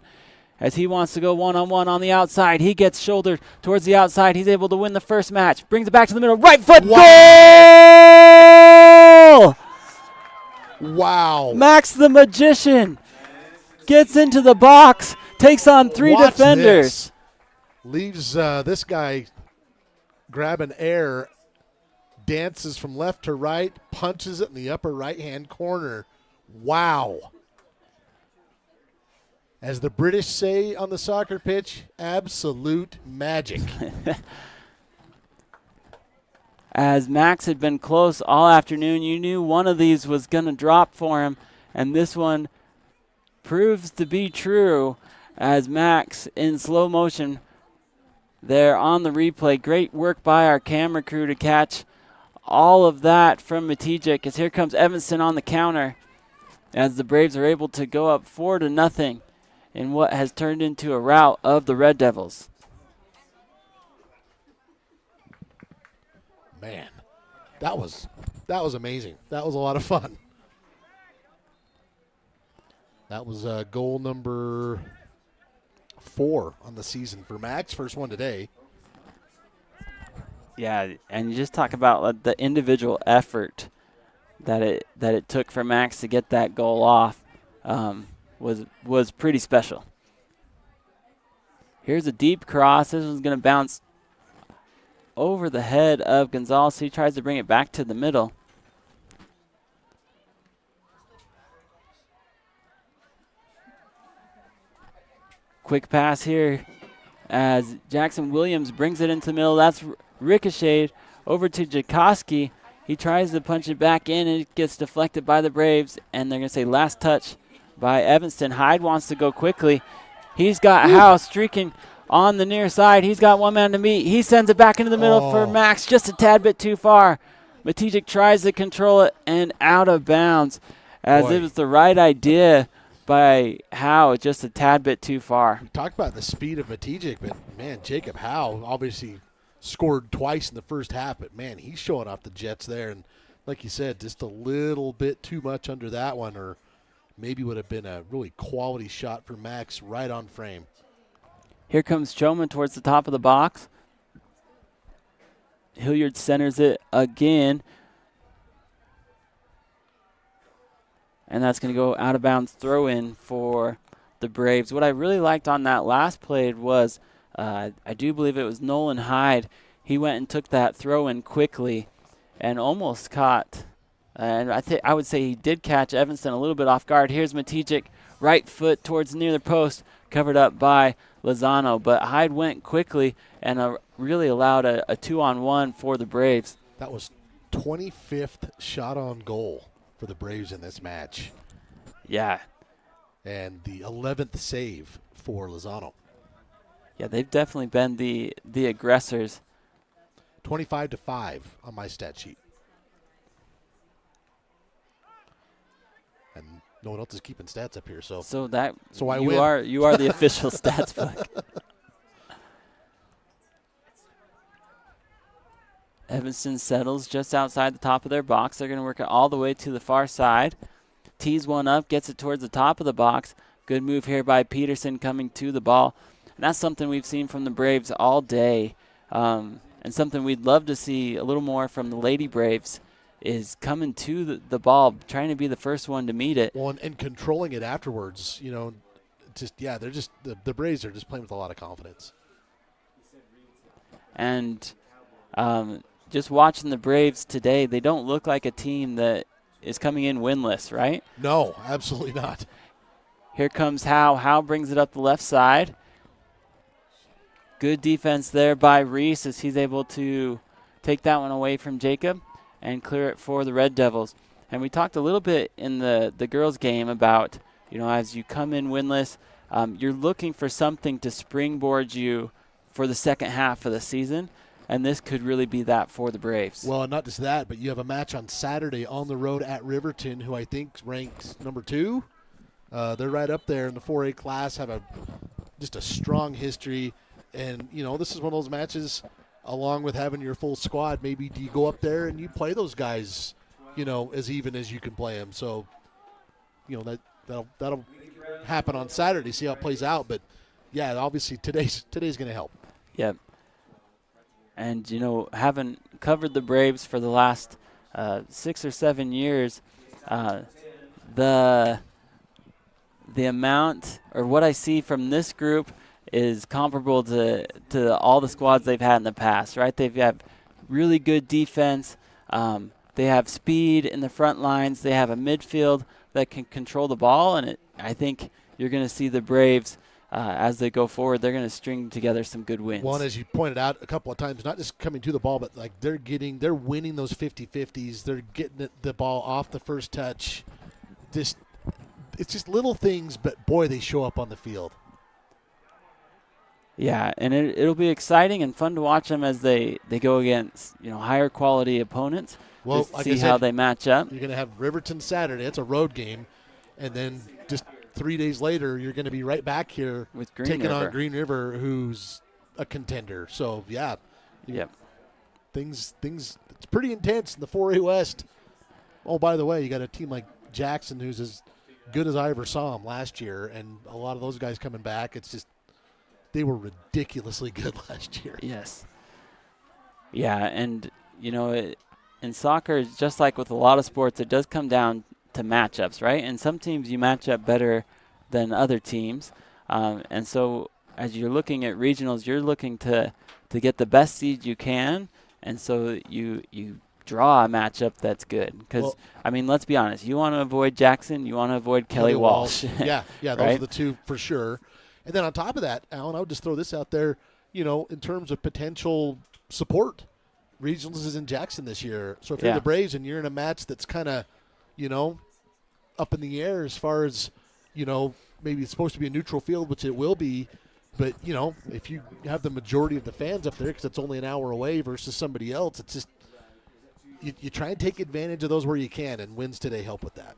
as he wants to go one-on-one on the outside. He gets shouldered towards the outside. He's able to win the first match. Brings it back to the middle. Right foot. Goal! Wow. Max the Magician gets into the box, takes on 3 defenders. This. Leaves this guy grabbing air, dances from left to right, punches it in the upper right-hand corner. Wow. As the British say on the soccer pitch, absolute magic. As Max had been close all afternoon, you knew one of these was going to drop for him, and this one proves to be true as Max in slow motion there on the replay. Great work by our camera crew to catch all of that from Matijek as here comes Evanston on the counter as the Braves are able to go up 4-0 in what has turned into a rout of the Red Devils. Man, that was amazing. That was a lot of fun. That was goal number 4 on the season for Max. First one today. Yeah, and you just talk about the individual effort that it took for Max to get that goal off was pretty special. Here's a deep cross. This one's going to bounce over the head of Gonzalez. He tries to bring it back to the middle. Quick pass here as Jackson Williams brings it into the middle. That's ricocheted over to Jakoski. He tries to punch it back in, and it gets deflected by the Braves, and they're going to say last touch by Evanston. Hyde wants to go quickly. He's got Howe streaking on the near side. He's got one man to meet. He sends it back into the middle for Max, just a tad bit too far. Matijek tries to control it and out of bounds as it was the right idea by Howe, just a tad bit too far. We talked about the speed of Matijek, but, man, Jacob Howe obviously scored twice in the first half, but, man, he's showing off the Jets there. And like you said, just a little bit too much under that one, or maybe would have been a really quality shot for Max right on frame. Here comes Choman towards the top of the box. Hilliard centers it again. And that's going to go out of bounds throw in for the Braves. What I really liked on that last play was, I do believe it was Nolan Hyde. He went and took that throw in quickly and almost caught. And I would say he did catch Evanston a little bit off guard. Here's Matijek, right foot towards near the post, covered up by Lozano. But Hyde went quickly and really allowed a 2-on-1 for the Braves. That was 25th shot on goal for the Braves in this match. Yeah. And the 11th save for Lozano. Yeah, they've definitely been the aggressors. 25-5 on my stat sheet. And no one else is keeping stats up here, so I win. You are the official stats book. Evanston settles just outside the top of their box. They're going to work it all the way to the far side. Tees one up, gets it towards the top of the box. Good move here by Peterson coming to the ball. And that's something we've seen from the Braves all day, and something we'd love to see a little more from the Lady Braves is coming to the ball, trying to be the first one to meet it. Well, and controlling it afterwards, they're just the Braves are just playing with a lot of confidence. And just watching the Braves today, they don't look like a team that is coming in winless, right? No, absolutely not. Here comes Howe. Howe brings it up the left side. Good defense there by Reese as he's able to take that one away from Jacob and clear it for the Red Devils. And we talked a little bit in the girls' game about, as you come in winless, you're looking for something to springboard you for the second half of the season. And this could really be that for the Braves. Well, not just that, but you have a match on Saturday on the road at Riverton, who I think ranks number 2. They're right up there in the 4A class, have just a strong history. And, this is one of those matches, along with having your full squad, maybe do you go up there and you play those guys, as even as you can play them. So, that'll happen on Saturday, see how it plays out. But, yeah, obviously today's going to help. Yep. And, having covered the Braves for the last 6 or 7 years, the amount or what I see from this group is comparable to all the squads they've had in the past, right? They've had really good defense. They have speed in the front lines. They have a midfield that can control the ball, and I think you're going to see the Braves as they go forward, they're going to string together some good wins. Well, and as you pointed out a couple of times, not just coming to the ball, but they're winning those 50-50s. They're getting the ball off the first touch. It's just little things, but boy, they show up on the field. Yeah, and it'll be exciting and fun to watch them as they go against higher quality opponents. Well, see how they match up. You're going to have Riverton Saturday. It's a road game, and then just 3 days later, you're going to be right back here with on Green River, who's a contender. So, yeah. Yep. Things. It's pretty intense in the 4A West. Oh, by the way, you got a team like Jackson who's as good as I ever saw them last year, and a lot of those guys coming back. It's just they were ridiculously good last year. Yes. Yeah, and, in soccer, just like with a lot of sports, it does come down to matchups, right? And some teams you match up better than other teams. And so as you're looking at regionals, you're looking to get the best seed you can. And so you draw a matchup that's good. Because, let's be honest. You want to avoid Jackson. You want to avoid Kelly Walsh. Yeah, those right? are the two for sure. And then on top of that, Alan, I would just throw this out there, in terms of potential support. Regionals is in Jackson this year. So if you're the Braves and you're in a match that's kind of, up in the air as far as, maybe it's supposed to be a neutral field, which it will be. But, if you have the majority of the fans up there because it's only an hour away versus somebody else, it's just you try and take advantage of those where you can, and wins today help with that.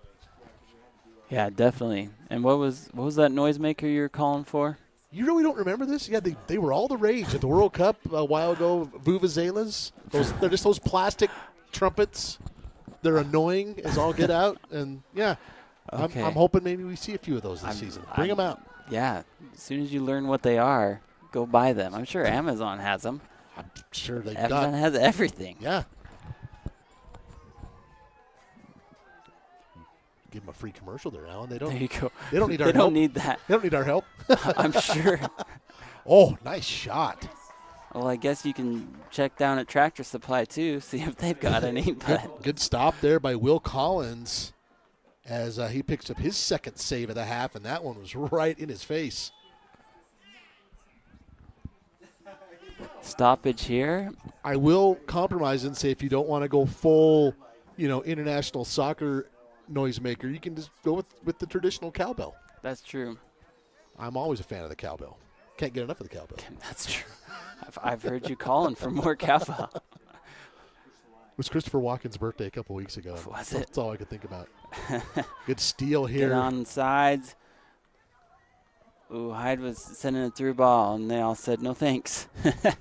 Yeah, definitely. And what was that noisemaker you were calling for? You really don't remember this? Yeah, they were all the rage at the World Cup a while ago. Vuvuzelas. They're just those plastic trumpets. They're annoying as all get out. And, yeah, okay. I'm hoping maybe we see a few of those this season. Bring them out. Yeah, as soon as you learn what they are, go buy them. I'm sure Amazon has them. I'm sure they Amazon has everything. Yeah. Give them a free commercial there, Alan. They don't. There you go. They don't need our help. They don't help. need that. They don't need our help. I'm sure. Oh, nice shot. Well, I guess you can check down at Tractor Supply, too, see if they've got any. Good stop there by Will Collins as he picks up his second save of the half, and that one was right in his face. Stoppage here. I will compromise and say if you don't want to go full, international soccer noisemaker, you can just go with the traditional cowbell. That's true. I'm always a fan of the cowbell. Can't get enough of the cowbell. That's true. I've heard you calling for more cowbell. It was Christopher Walken's birthday a couple weeks ago. Was it? That's all I could think about. Good steal here. Get on sides. Ooh, Hyde was sending a through ball, and they all said no thanks. It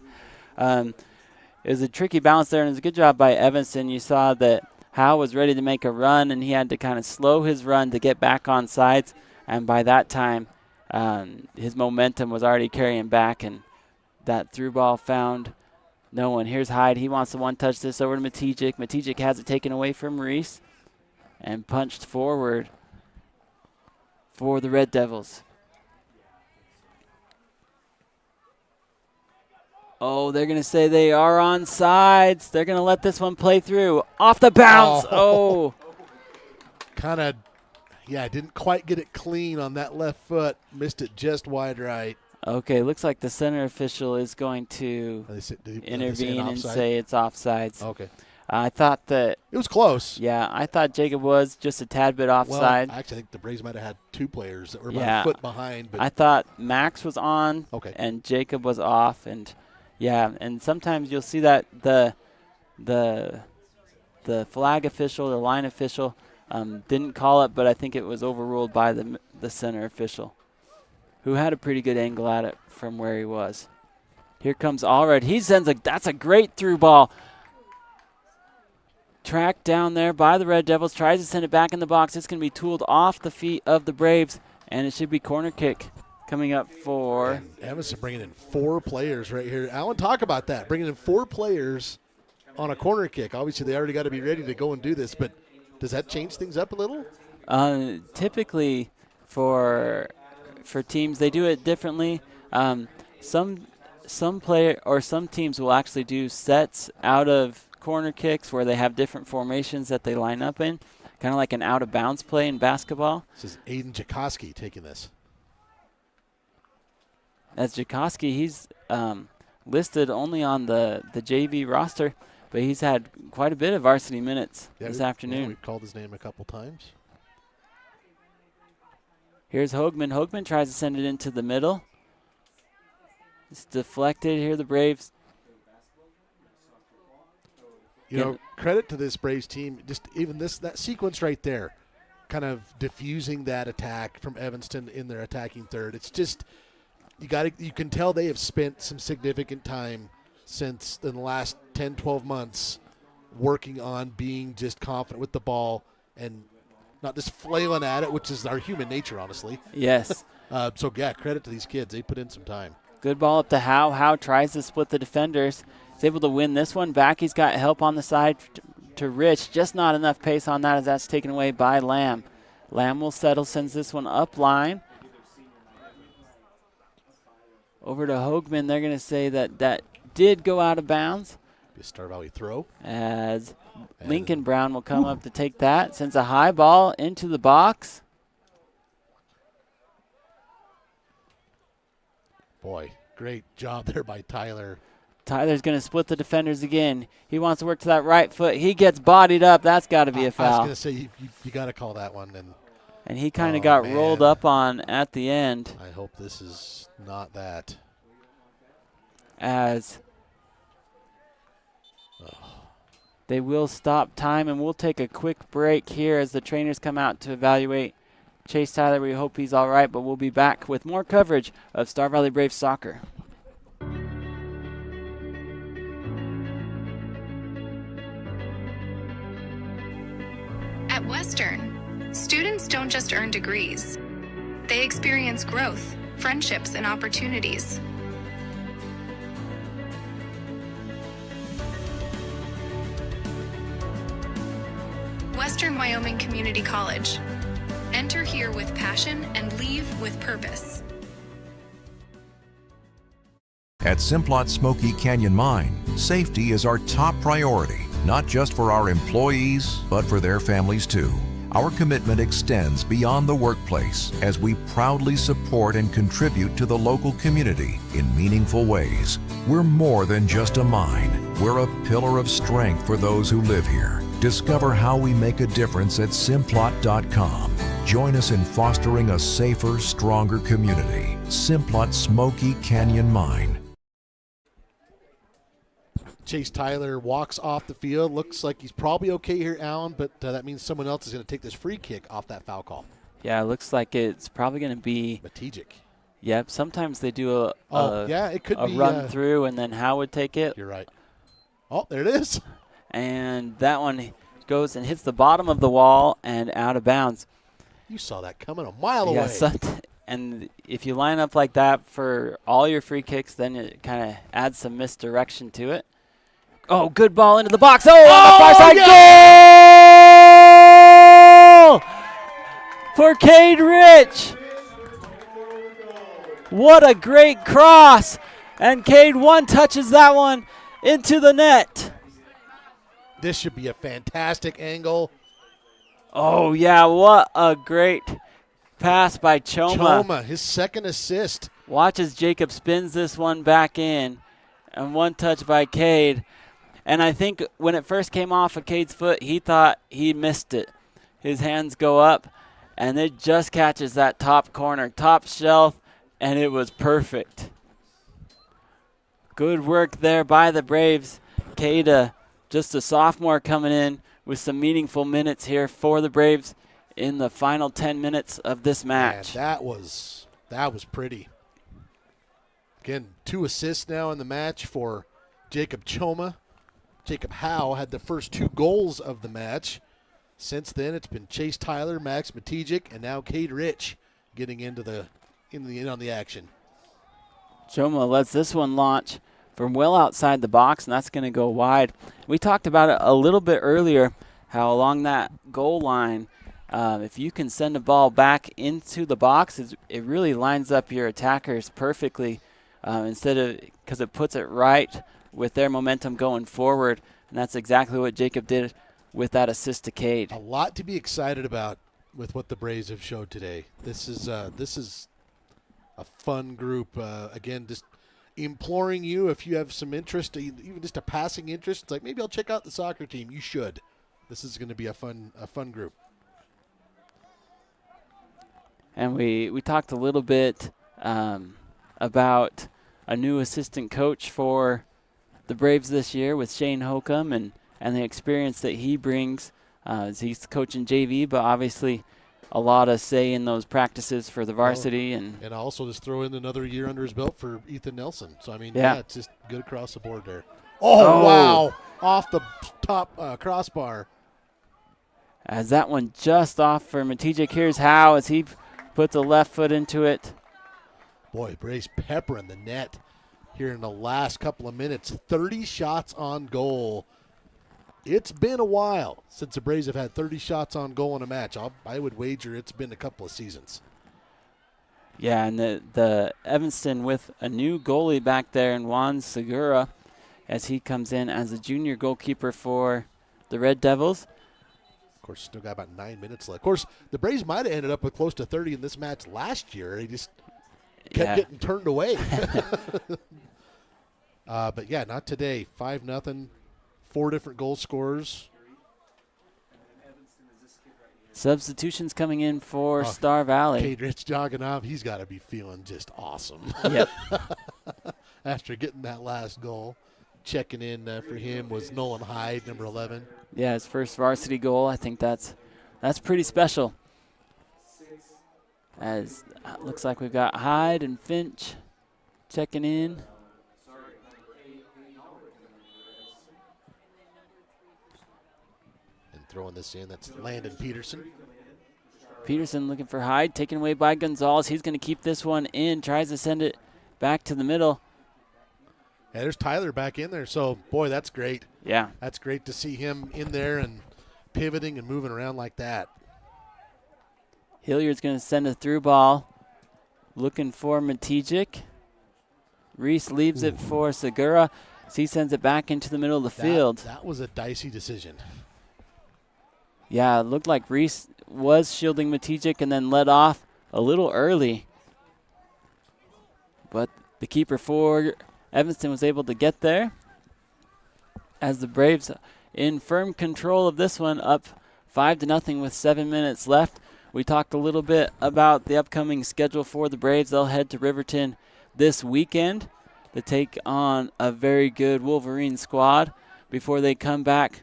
was a tricky bounce there, and it was a good job by Evanston. You saw that Howe was ready to make a run, and he had to kind of slow his run to get back on sides. And by that time, his momentum was already carrying back, and that through ball found no one. Here's Hyde. He wants to one-touch this over to Matijic. Matijic has it taken away from Reese and punched forward for the Red Devils. Oh, they're going to say they are on sides. They're going to let this one play through. Off the bounce. Oh. Kind of, didn't quite get it clean on that left foot. Missed it just wide right. Okay, looks like the center official is going to intervene and say it's offsides. Okay. I thought that it was close. Yeah, I thought Jacob was just a tad bit offside. Well, actually, I think the Braves might have had two players that were about a foot behind. But I thought Max was on, and Jacob was off, and and sometimes you'll see that the flag official, the line official, didn't call it, but I think it was overruled by the center official, who had a pretty good angle at it from where he was. Here comes Allred. He sends that's a great through ball. Tracked down there by the Red Devils, tries to send it back in the box. It's going to be tooled off the feet of the Braves, and it should be corner kick coming up for Evanston, bringing in 4 players right here. Alan, talk about that. Bringing in 4 players on a corner kick. Obviously, they already got to be ready to go and do this, but does that change things up a little? Typically, for teams, they do it differently. Some player or some teams will actually do sets out of corner kicks where they have different formations that they line up in, kind of like an out-of-bounds play in basketball. This is Aiden Jakoski taking this. As Jakoski, he's listed only on the JV roster, but he's had quite a bit of varsity minutes this afternoon. Yeah, we've called his name a couple times. Here's Hoagman. Hoagman tries to send it into the middle. It's deflected. Here the Braves. Credit to this Braves team. Just even that sequence right there, kind of diffusing that attack from Evanston in their attacking third. It's just you can tell they have spent some significant time since in the last 10, 12 months working on being just confident with the ball and not just flailing at it, which is our human nature, honestly. Yes. Credit to these kids. They put in some time. Good ball up to Howe. Howe tries to split the defenders. He's able to win this one back. He's got help on the side to Rich. Just not enough pace on that as that's taken away by Lamb. Lamb will settle, sends this one up line. Over to Hoagman. They're going to say that did go out of bounds. Be a Star Valley throw. As Lincoln Brown will come up to take that. Sends a high ball into the box. Boy, great job there by Tyler. Tyler's going to split the defenders again. He wants to work to that right foot. He gets bodied up. That's got to be a foul. I was going to say, you got to call that one. And he kind of got rolled up on at the end. I hope this is not that. As they will stop time, and we'll take a quick break here as the trainers come out to evaluate Chase Tyler. We hope he's all right, but we'll be back with more coverage of Star Valley Braves soccer. At Western, students don't just earn degrees. They experience growth, friendships, and opportunities. Western Wyoming Community College. Enter here with passion and leave with purpose. At Simplot Smoky Canyon Mine, safety is our top priority, not just for our employees, but for their families too. Our commitment extends beyond the workplace as we proudly support and contribute to the local community in meaningful ways. We're more than just a mine. We're a pillar of strength for those who live here. Discover how we make a difference at Simplot.com. Join us in fostering a safer, stronger community. Simplot Smoky Canyon Mine. Chase Tyler walks off the field. Looks like he's probably okay here, Alan, but that means someone else is going to take this free kick off that foul call. Yeah, it looks like it's probably going to be Matijic. Yep, sometimes they do it could a be run through, and then Howe would take it. You're right. Oh, there it is. And that one goes and hits the bottom of the wall and out of bounds. You saw that coming a mile away. And if you line up like that for all your free kicks, then it kind of adds some misdirection to it. Oh, good ball into the box. Oh, on the far side. Goal for Cade Rich. What a great cross. And Cade touches that one into the net. This should be a fantastic angle. Oh, yeah, what a great pass by Choma. Choma, his second assist. Watch as Jacob spins this one back in. And one touch by Cade. And I think when it first came off of Cade's foot, he thought he missed it. His hands go up, and it just catches that top corner, top shelf, and it was perfect. Good work there by the Braves. Cade, just a sophomore coming in with some meaningful minutes here for the Braves in the final 10 minutes of this match. Man, that was pretty. Again, 2 assists now in the match for Jacob Choma. Jacob Howe had the first 2 goals of the match. Since then, it's been Chase Tyler, Max Matijic, and now Cade Rich getting in on the action. Choma lets this one launch from well outside the box, and that's going to go wide. We talked about it a little bit earlier, how along that goal line, if you can send a ball back into the box, it really lines up your attackers perfectly because it puts it right with their momentum going forward, and that's exactly what Jacob did with that assist to Cade. A lot to be excited about with what the Braves have showed today. This is a fun group. Again, just imploring you, if you have some interest, even just a passing interest, it's like maybe I'll check out the soccer team. You should. This is going to be a fun group. And we talked a little bit about a new assistant coach for the Braves this year with Shane Holcomb and the experience that he brings. He's coaching JV, but obviously a lot of say in those practices for the varsity. And also just throw in another year under his belt for Ethan Nelson. So, I mean, yeah it's just good across the board there. Oh, wow. Off the top crossbar. As that one just off for Matijic. Here's Howe as he puts a left foot into it. Boy, Braves peppering the net here in the last couple of minutes. 30 shots on goal. It's been a while since the Braves have had 30 shots on goal in a match. I would wager it's been a couple of seasons. Yeah, and the Evanston with a new goalie back there in Juan Segura as he comes in as a junior goalkeeper for the Red Devils. Of course, still got about 9 minutes left. Of course, the Braves might have ended up with close to 30 in this match last year. kept getting turned away. But yeah, not today. 5-0, 4 different goal scorers. Substitutions coming in for Star Valley. Cade Rich jogging off. He's got to be feeling just awesome. Yep. After getting that last goal. Checking in for him was Nolan Hyde, number 11. Yeah, his first varsity goal. I think that's pretty special. As looks like we've got Hyde and Finch checking in. And throwing this in, that's Landon Peterson. Peterson looking for Hyde, taken away by Gonzalez. He's going to keep this one in, tries to send it back to the middle. Yeah, there's Tyler back in there, so, boy, that's great. Yeah. That's great to see him in there and pivoting and moving around like that. Hilliard's going to send a through ball, looking for Matijic. Reese leaves it for Segura. So he sends it back into the middle of the field. That was a dicey decision. Yeah, it looked like Reese was shielding Matijic and then led off a little early. But the keeper for Evanston was able to get there. As the Braves in firm control of this one, up 5-0 with 7 minutes left. We talked a little bit about the upcoming schedule for the Braves. They'll head to Riverton this weekend to take on a very good Wolverine squad before they come back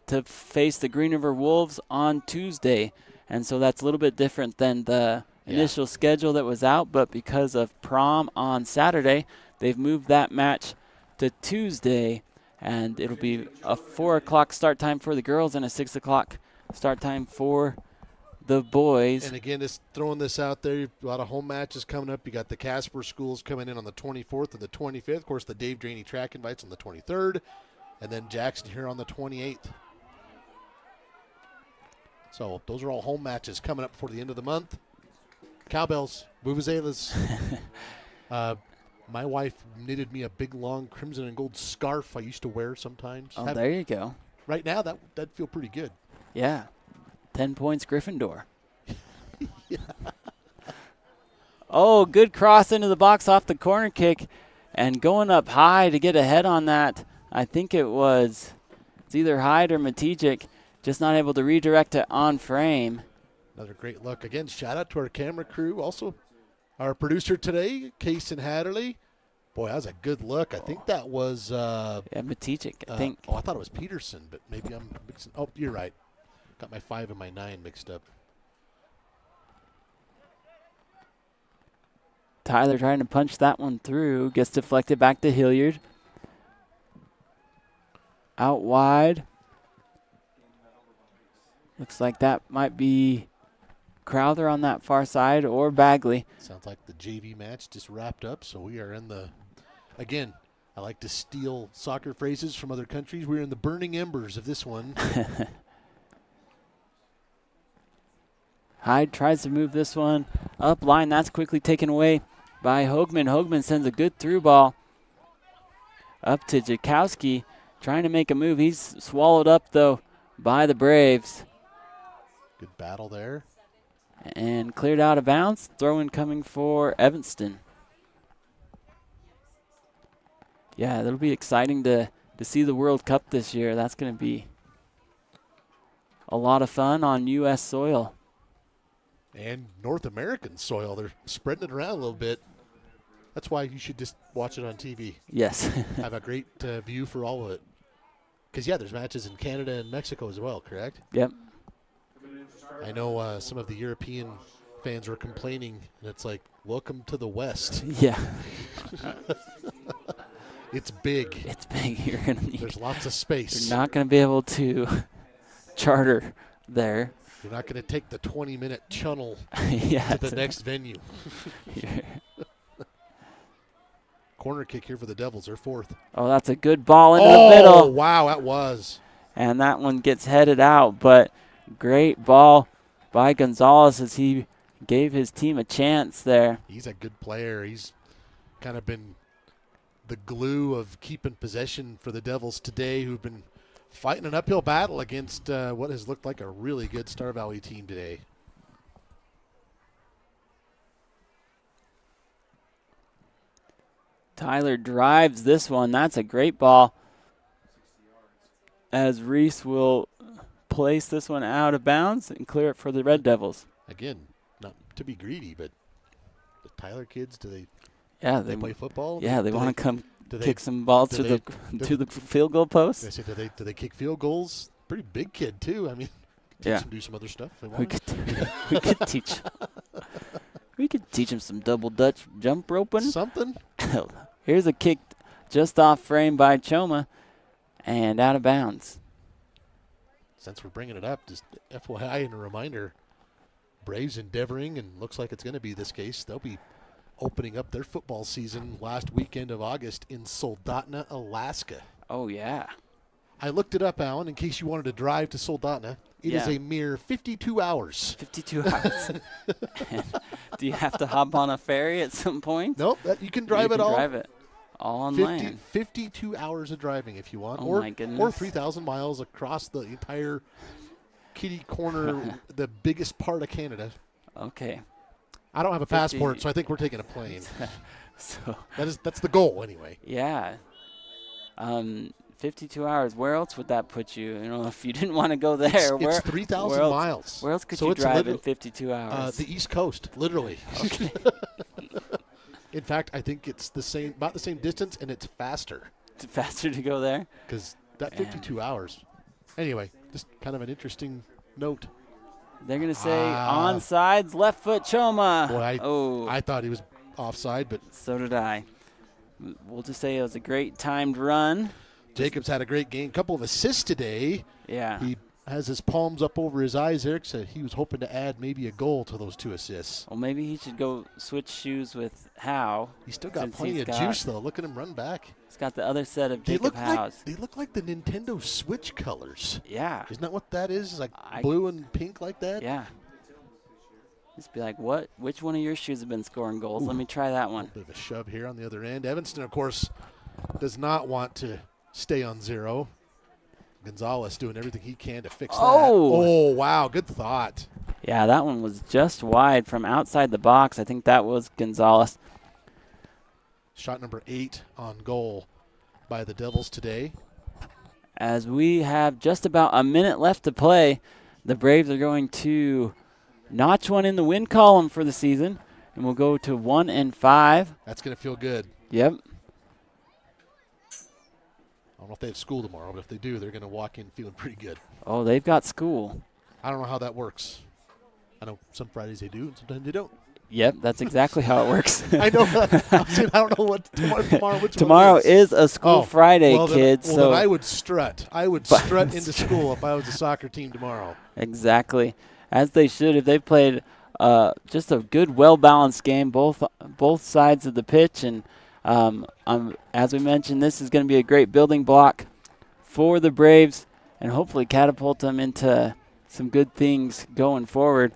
to face the Green River Wolves on Tuesday. And so that's a little bit different than the initial schedule that was out, but because of prom on Saturday, they've moved that match to Tuesday, and it'll be a 4 o'clock start time for the girls and a 6 o'clock start time for the boys. And again, just throwing this out there, a lot of home matches coming up. You got the Casper schools coming in on the 24th and the 25th. Of course, the Dave Draney track invites on the 23rd, and then Jackson here on the 28th. So those are all home matches coming up before the end of the month. Cowbells, vuvuzelas. My wife knitted me a big, long crimson and gold scarf I used to wear sometimes. Oh, there you go. Right now, that'd feel pretty good. Yeah. 10 points Gryffindor. Yeah. Oh, good cross into the box off the corner kick and going up high to get ahead on that. I think it's either Hyde or Matijic, just not able to redirect it on frame. Another great look. Again, shout out to our camera crew. Also, our producer today, Kason Hatterley. Boy, that was a good look. I think that was Matijic, I think. Oh, I thought it was Peterson, but maybe I'm mixing. Oh, you're right. Got my 5 and my 9 mixed up. Tyler trying to punch that one through. Gets deflected back to Hilliard. Out wide. Looks like that might be Crowther on that far side or Bagley. Sounds like the JV match just wrapped up, so we are in the, again, I like to steal soccer phrases from other countries. We're in the burning embers of this one. Hyde tries to move this one up line. That's quickly taken away by Hoagman. Hoagman sends a good through ball up to Jakowski, trying to make a move. He's swallowed up, though, by the Braves. Good battle there. And cleared out of bounds. Throw-in coming for Evanston. Yeah, it'll be exciting to see the World Cup this year. That's going to be a lot of fun on U.S. soil. And North American soil. They're spreading it around a little bit. That's why you should just watch it on TV. Yes. Have a great view for all of it. Because, yeah, there's matches in Canada and Mexico as well, correct? Yep. I know some of the European fans were complaining, and it's like, welcome to the West. Yeah. It's big. It's big. You're gonna need, there's lots of space. You're not going to be able to charter there. You're not going to take the 20-minute channel yeah, to the next venue. Corner kick here for the Devils. They're fourth. Oh, that's a good ball into the middle. Oh, wow, that was. And that one gets headed out, but great ball by Gonzalez as he gave his team a chance there. He's a good player. He's kind of been the glue of keeping possession for the Devils today, who've been fighting an uphill battle against what has looked like a really good Star Valley team today. Tyler drives this one. That's a great ball. As Reese will place this one out of bounds and clear it for the Red Devils. Again, not to be greedy, but the Tyler kids, do they play football? Yeah, they want to come kick some balls to the field goal post. I say, do they kick field goals? Pretty big kid too. I mean, teach him do some other stuff. If they want. We could teach. We could teach him some double Dutch jump roping. Something. Here's a kick just off frame by Choma and out of bounds. Since we're bringing it up, just FYI and a reminder, Braves endeavoring, and looks like it's going to be this case, they'll be opening up their football season last weekend of August in Soldotna, Alaska. Oh, yeah. I looked it up, Alan, in case you wanted to drive to Soldotna. It is a mere 52 hours. 52 hours. Do you have to hop on a ferry at some point? Nope, you can drive it all. Drive it all on land. 52 hours of driving if you want. Oh, my goodness. Or 3,000 miles across the entire kitty corner, the biggest part of Canada. Okay. I don't have a passport, so I think we're taking a plane. So that's the goal anyway. Yeah. 52 hours. Where else would that put you? You know, if you didn't want to go there, it's 3,000 miles. Where else could you drive in 52 hours? The East Coast, literally. Okay. In fact, I think it's about the same distance, and it's faster. It's faster to go there? Because that 52 hours. Anyway, just kind of an interesting note. They're going to say onsides, left foot Choma. Boy, I thought he was offside, but so did I. We'll just say it was a great timed run. Jacobs had a great game. Couple of assists today. Yeah. He has his palms up over his eyes. Eric said he was hoping to add maybe a goal to those 2 assists. Well, maybe he should go switch shoes with Howe. He's still got plenty of juice, though. Look at him run back. He's got the other set of Jacob Howe's. They look like the Nintendo Switch colors. Yeah. Isn't that what that is? It's like blue and pink like that? Yeah. Just be like, what? Which one of your shoes have been scoring goals? Let me try that one. Bit of a shove here on the other end. Evanston, of course, does not want to stay on 0. Gonzalez doing everything he can to fix that. Oh, wow. Good thought. Yeah, that one was just wide from outside the box. I think that was Gonzalez. Shot number 8 on goal by the Devils today. As we have just about a minute left to play, the Braves are going to notch one in the win column for the season, and we'll go to 1-5. That's going to feel good. Yep. I don't know if they have school tomorrow, but if they do, they're going to walk in feeling pretty good. Oh, they've got school. I don't know how that works. I know some Fridays they do and sometimes they don't. Yep, that's exactly how it works. I know. I'm saying I don't know what tomorrow. Tomorrow is a school Friday, kids. Then I would strut. I would strut into school if I was a soccer team tomorrow. Exactly, as they should. If they played just a good, well-balanced game, both sides of the pitch, and as we mentioned, this is going to be a great building block for the Braves, and hopefully catapult them into some good things going forward.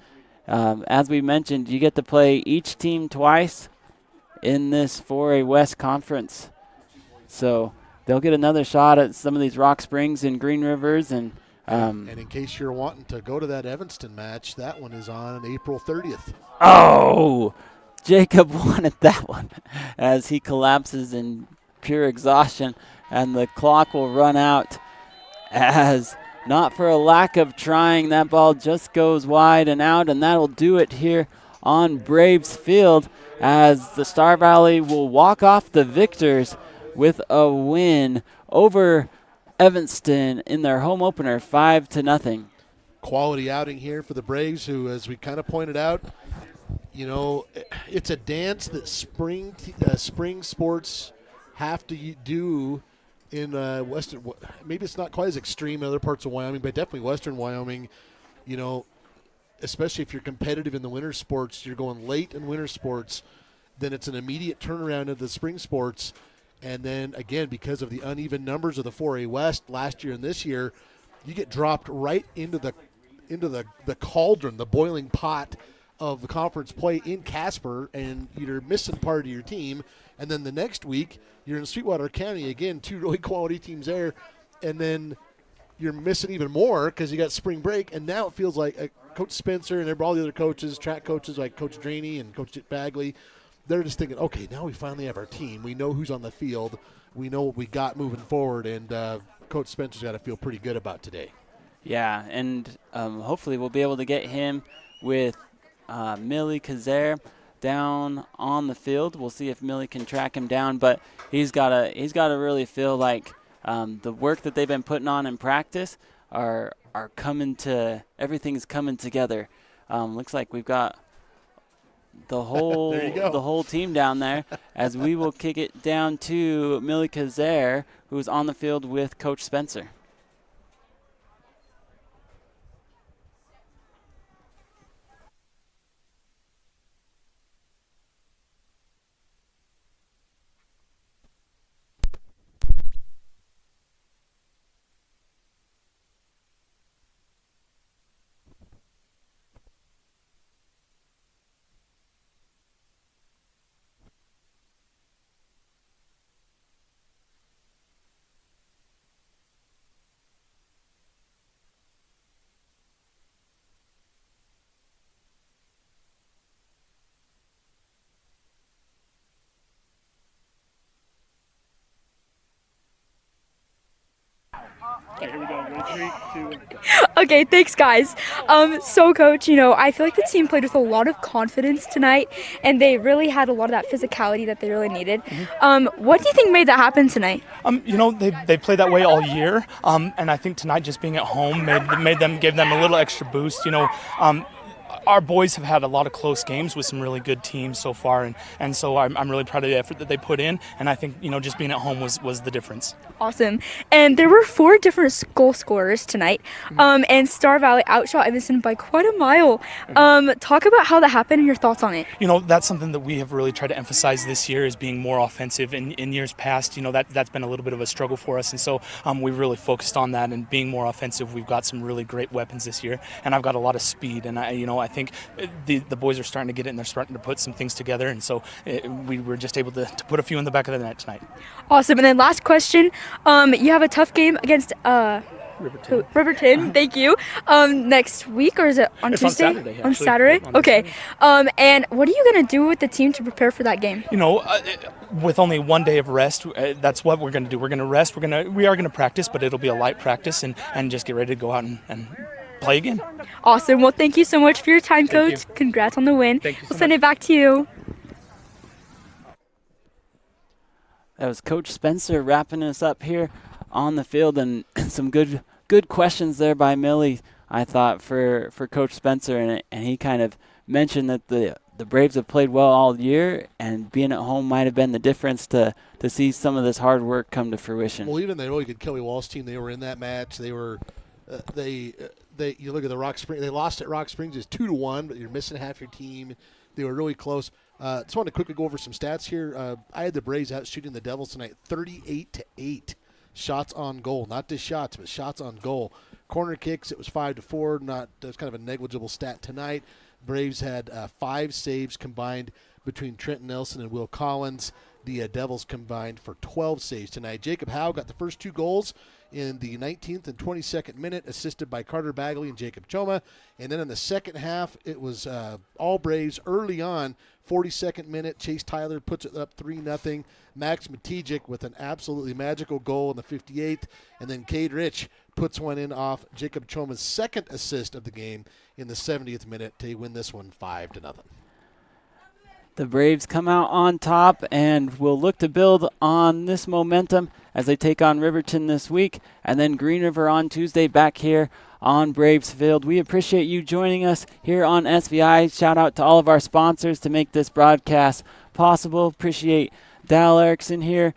As we mentioned, you get to play each team twice in this 4A West Conference. So they'll get another shot at some of these Rock Springs and Green Rivers. And in case you're wanting to go to that Evanston match, that one is on April 30th. Oh, Jacob wanted that one as he collapses in pure exhaustion, and the clock will run out as – not for a lack of trying. That ball just goes wide and out, and that'll do it here on Braves Field as the Star Valley will walk off the victors with a win over Evanston in their home opener, 5-0. Quality outing here for the Braves, who, as we kind of pointed out, you know, it's a dance that spring sports have to do in western. Maybe it's not quite as extreme in other parts of Wyoming, but definitely western Wyoming. You know, especially if you're competitive in the winter sports, you're going late in winter sports, then it's an immediate turnaround into the spring sports. And then again, because of the uneven numbers of the 4A West last year and this year, you get dropped right into the cauldron, the boiling pot of the conference play in Casper, and you're missing part of your team. And then the next week, you're in Sweetwater County, again, 2 really quality teams there, and then you're missing even more because you got spring break, and now it feels like Coach Spencer and all the other coaches, track coaches like Coach Draney and Coach Bagley, they're just thinking, okay, now we finally have our team. We know who's on the field. We know what we got moving forward, and Coach Spencer's got to feel pretty good about today. Yeah, and hopefully we'll be able to get him with Millie Kazare down on the field. We'll see if Millie can track him down, but he's got to really feel like the work that they've been putting on in practice are everything's coming together. Looks like we've got the whole team down there as we will kick it down to Millie Kazare, who's on the field with Coach Spencer. Okay, here we go. Ready? 3, 2, 1. Okay, thanks, guys. So, Coach, I feel like the team played with a lot of confidence tonight, and they really had a lot of that physicality that they really needed. What do you think made that happen tonight? They played that way all year, and I think tonight just being at home gave them a little extra boost. Our boys have had a lot of close games with some really good teams so far, and so I'm really proud of the effort that they put in, and I think just being at home was the difference. Awesome. And there were 4 different goal scorers tonight, and Star Valley outshot Evanston by quite a mile. Talk about how that happened and your thoughts on it. That's something that we have really tried to emphasize this year, is being more offensive. In years past, that's been a little bit of a struggle for us, and so we've really focused on that and being more offensive. We've got some really great weapons this year, and I've got a lot of speed, and I think the boys are starting to get it, and they're starting to put some things together, and so we were just able to put a few in the back of the net tonight. Awesome. And then last question, you have a tough game against Riverton, thank you, next week, or is it on Tuesday? On Saturday, on Saturday? Okay. And what are you going to do with the team to prepare for that game? With only 1 day of rest, that's what we're going to do. We're going to rest. We are going to practice, but it'll be a light practice, and just get ready to go out and play again. Awesome. Well, thank you so much for your time, Coach. Congrats on the win. We'll send it back to you. That was Coach Spencer wrapping us up here on the field, and some good questions there by Millie, I thought, for Coach Spencer, and he kind of mentioned that the Braves have played well all year, and being at home might have been the difference to see some of this hard work come to fruition. Well, even the really good Kelly Walsh team, they were in that match. They were you look at the Rock Springs. They lost at Rock Springs. It's 2-1, but you're missing half your team. They were really close. Just want to quickly go over some stats here. I had the Braves out shooting the Devils tonight, 38-8 shots on goal. Not just shots, but shots on goal. Corner kicks, it was 5-4. That's kind of a negligible stat tonight. Braves had 5 saves combined between Trenton Nelson and Will Collins. The Devils combined for 12 saves tonight. Jacob Howe got the first 2 goals in the 19th and 22nd minute, assisted by Carter Bagley and Jacob Choma. And then in the second half, it was all Braves early on. 42nd minute, Chase Tyler puts it up 3-0. Max Matejek with an absolutely magical goal in the 58th. And then Cade Rich puts one in off Jacob Choma's second assist of the game in the 70th minute to win this one 5-0. The Braves come out on top and will look to build on this momentum as they take on Riverton this week, and then Green River on Tuesday back here on Braves Field. We appreciate you joining us here on SVI. Shout out to all of our sponsors to make this broadcast possible. Appreciate Dal Erickson here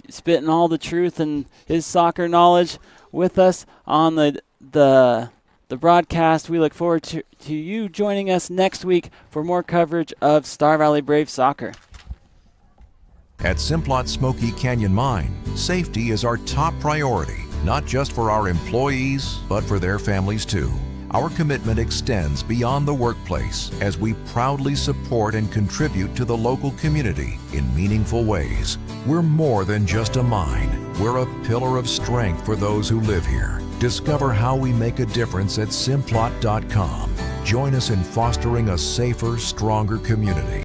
spitting all the truth and his soccer knowledge with us on the broadcast. We look forward to you joining us next week for more coverage of Star Valley Braves soccer. At Simplot Smoky Canyon Mine, safety is our top priority, not just for our employees, but for their families too. Our commitment extends beyond the workplace as we proudly support and contribute to the local community in meaningful ways. We're more than just a mine. We're a pillar of strength for those who live here. Discover how we make a difference at Simplot.com. Join us in fostering a safer, stronger community.